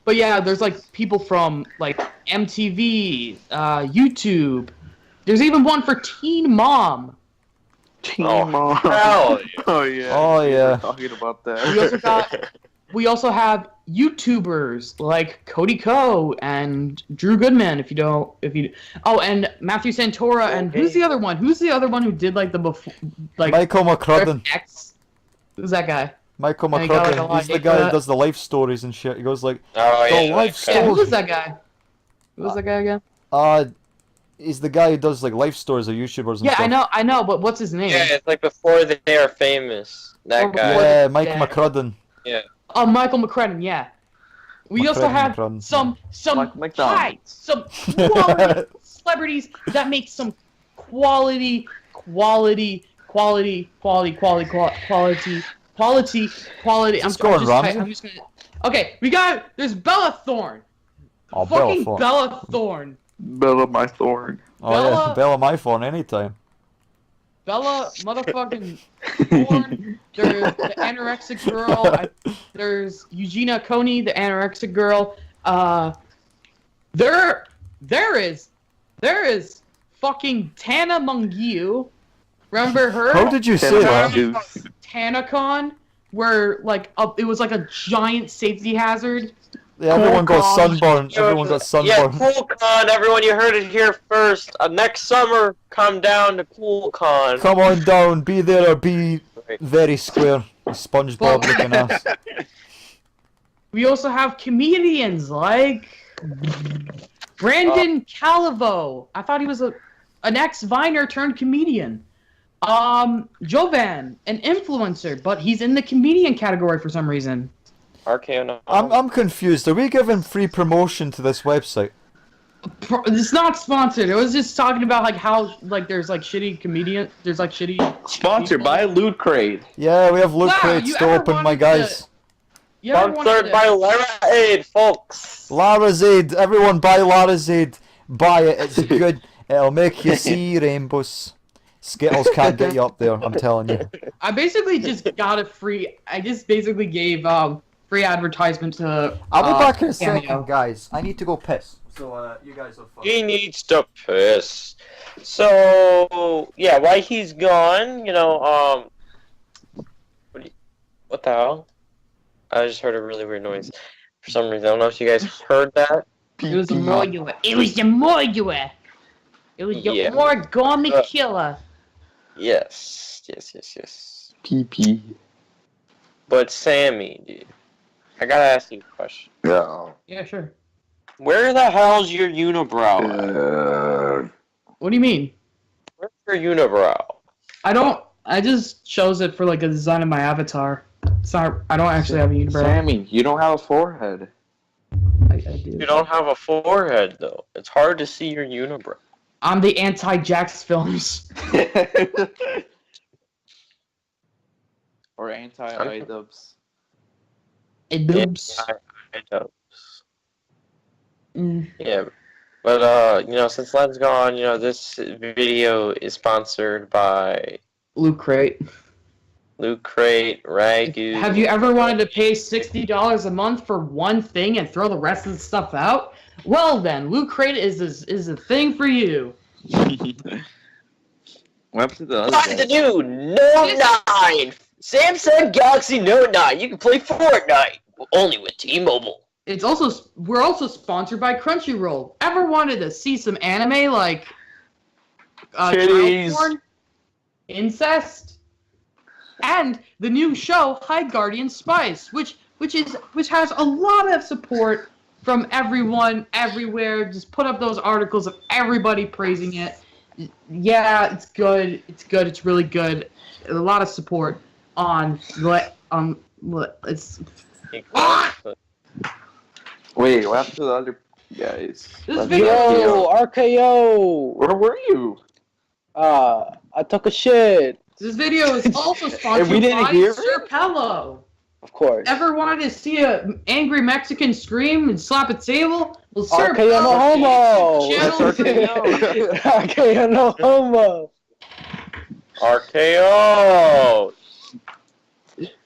But yeah, there's like people from like MTV, YouTube, There's even one for Teen Mom. Team Oh, Mom. hell yeah. Oh yeah. Oh, we yeah. were talking about that. We also have YouTubers like Cody Ko and Drew Goodman. And Matthew Santora and who's the other one? Who's the other one who did like the before like Michael McCrudden. X? Who's that guy? Michael And he got, like, a McCrudden. lot He's the of guy hate who for does the life stories and shit. He goes like, Oh, The yeah. life Yeah, who story. was that guy? Who was that guy again? he's the guy who does like life stories of YouTubers and Yeah, stuff. I know, but what's his name? Yeah, it's like before they are famous. That Or guy. Yeah, Mike Yeah. McCrudden. Oh, Michael McCrudden, yeah. We also have McCrudden. some McDonald's. some quality celebrities that make some quality. It's going, Ramsey. I'm just gonna. Okay, there's Bella Thorne. Oh, Bella Fucking Thorne. Bella Thorne. Bella my thorn. Oh yeah, Bella- Bella my phone anytime. Bella motherfucking Thorne. There's the anorexic girl. There's Eugenia Coney, the anorexic girl. There is fucking Tana Mungiu. Remember her? How did you say that? TanaCon, where like it was like a giant safety hazard. Yeah, everyone got Cool. sunburned. Everyone got Yeah, sunburned. CoolCon, everyone, you heard it here first. Next summer, come down to CoolCon. Come on down, be there or be very square. You SpongeBob looking ass. We also have comedians like Brandon Calivo. I thought he was an ex-Viner turned comedian. Jovan, an influencer, but he's in the comedian category for some reason. RKO. I'm confused. Are we giving free promotion to this website? It's not sponsored. It was just talking about like how like there's like shitty Sponsored by Loot Crate. Yeah, we have loot Wow, crates you to ever open, my wanted guys. You ever wanted Sponsored to- by Lara Aid, folks. Lara's Aid. Everyone buy Lara's Aid. Buy it. It's good. It'll make you see rainbows. Skittles can't get you up there, I'm telling you. I basically just got a free. I just basically gave free advertisement to. I'll be back in a Cameo. second, guys. I need to go piss. So, you guys have fun. He needs to piss. So, yeah, while he's gone, what the hell? I just heard a really weird noise. For some reason, I don't know if you guys heard that. It was a Morgua. It was the Morgua. It was the Yeah. origami killer. Yes. PP. But Sammy, dude, I gotta ask you a question. Yeah. Yeah, sure. Where the hell's your unibrow? What do you mean? Where's your unibrow? I just chose it for like a design of my avatar. It's not. I don't actually have a unibrow. Sammy, you don't have a forehead. I do. You don't have a forehead, though. It's hard to see your unibrow. I'm the anti-Jax films. Or anti-iDubbbz. Oops. I don't. Mm. Yeah, but since Len's gone, this video is sponsored by Loot Crate. Loot Crate, Ragu. Have you ever wanted to pay $60 a month for one thing and throw the rest of the stuff out? Well then, Loot Crate is a thing for you. What happened to the other Buy the guy? new Note 9! Samsung Galaxy Note 9. You can play Fortnite, but only with T-Mobile. We're also sponsored by Crunchyroll. Ever wanted to see some anime like Titties. child porn, incest, and the new show High Guardian Spice, which has a lot of support from everyone everywhere. Just put up those articles of everybody praising it. Yeah, it's good. It's really good. A lot of support on it's. Wait, what happened to the other guys? This Let's video- go. Yo, RKO. Where were you? I took a shit. This video is also sponsored we didn't by hear it? Sir Pello. Of course. Ever wanted to see an angry Mexican scream and slap a table? Well, Sir RKO no homo. Channel- RKO no homo. RKO!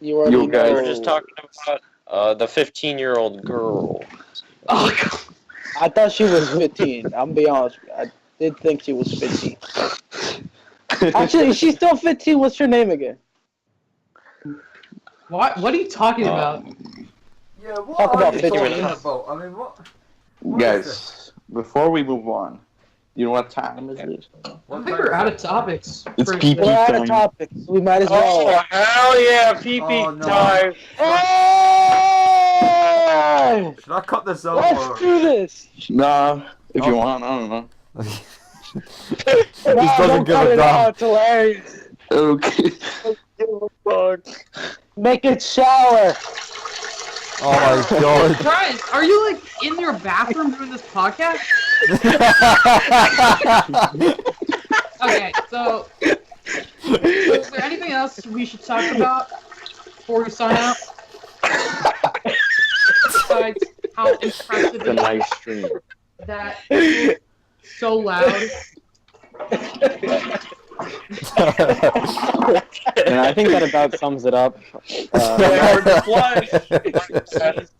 You already You guys We know. were just talking about the 15-year-old girl. Oh, God. I thought she was 15. I'm be honest with you. did think she was 15. Actually, she's still 15. What's your name again? What are you talking about? Yeah, what Talk are about you fidgeting. talking about? I mean, what is Guys, before we move on, you know what time is it? What I think time we're is out it? of topics. It's for PP. We're out of time. topics. We might as Oh, well. hell yeah, PP Oh, no. time. Hey! Should I cut this out? Let's or... do this. Nah, if No. you want, I don't know. This doesn't Don't give cut a it damn. out. It's hilarious. Okay. Make it shower. Oh my god. Brian, are you like in your bathroom doing this podcast? Okay, so is there anything else we should talk about before we sign out? Besides how impressive It's a it nice is stream. that it's so loud. And I think that about sums it up.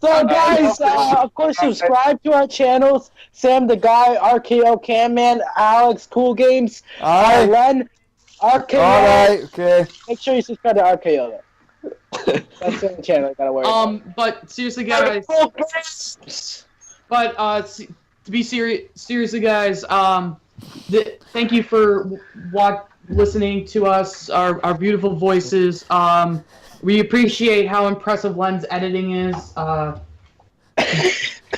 So guys, of course, subscribe to our channels. Sam the Guy, RKO Cam Man, Alex Cool Games, Alright, Len, RKO. alright, okay. Make sure you subscribe to RKO. Though. That's the only channel I gotta worry about. But seriously, guys. But to be seriously, guys. Thank you for listening to us, our beautiful voices. We appreciate how impressive Len's editing is.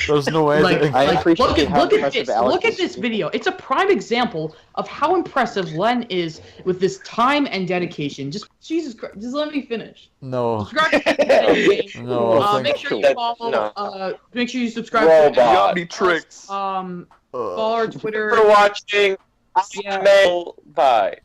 There's no editing. I appreciate how look at impressive this. Alex Look at is. this video. It's a prime example of how impressive Len is with this time and dedication. Just Jesus Christ, just let me finish. No. Subscribe to the game. No, thank Make sure you follow. No. Make sure you subscribe. Robot. To You got me tricked. follow our Twitter. For watching. Yeah. Mail. Bye.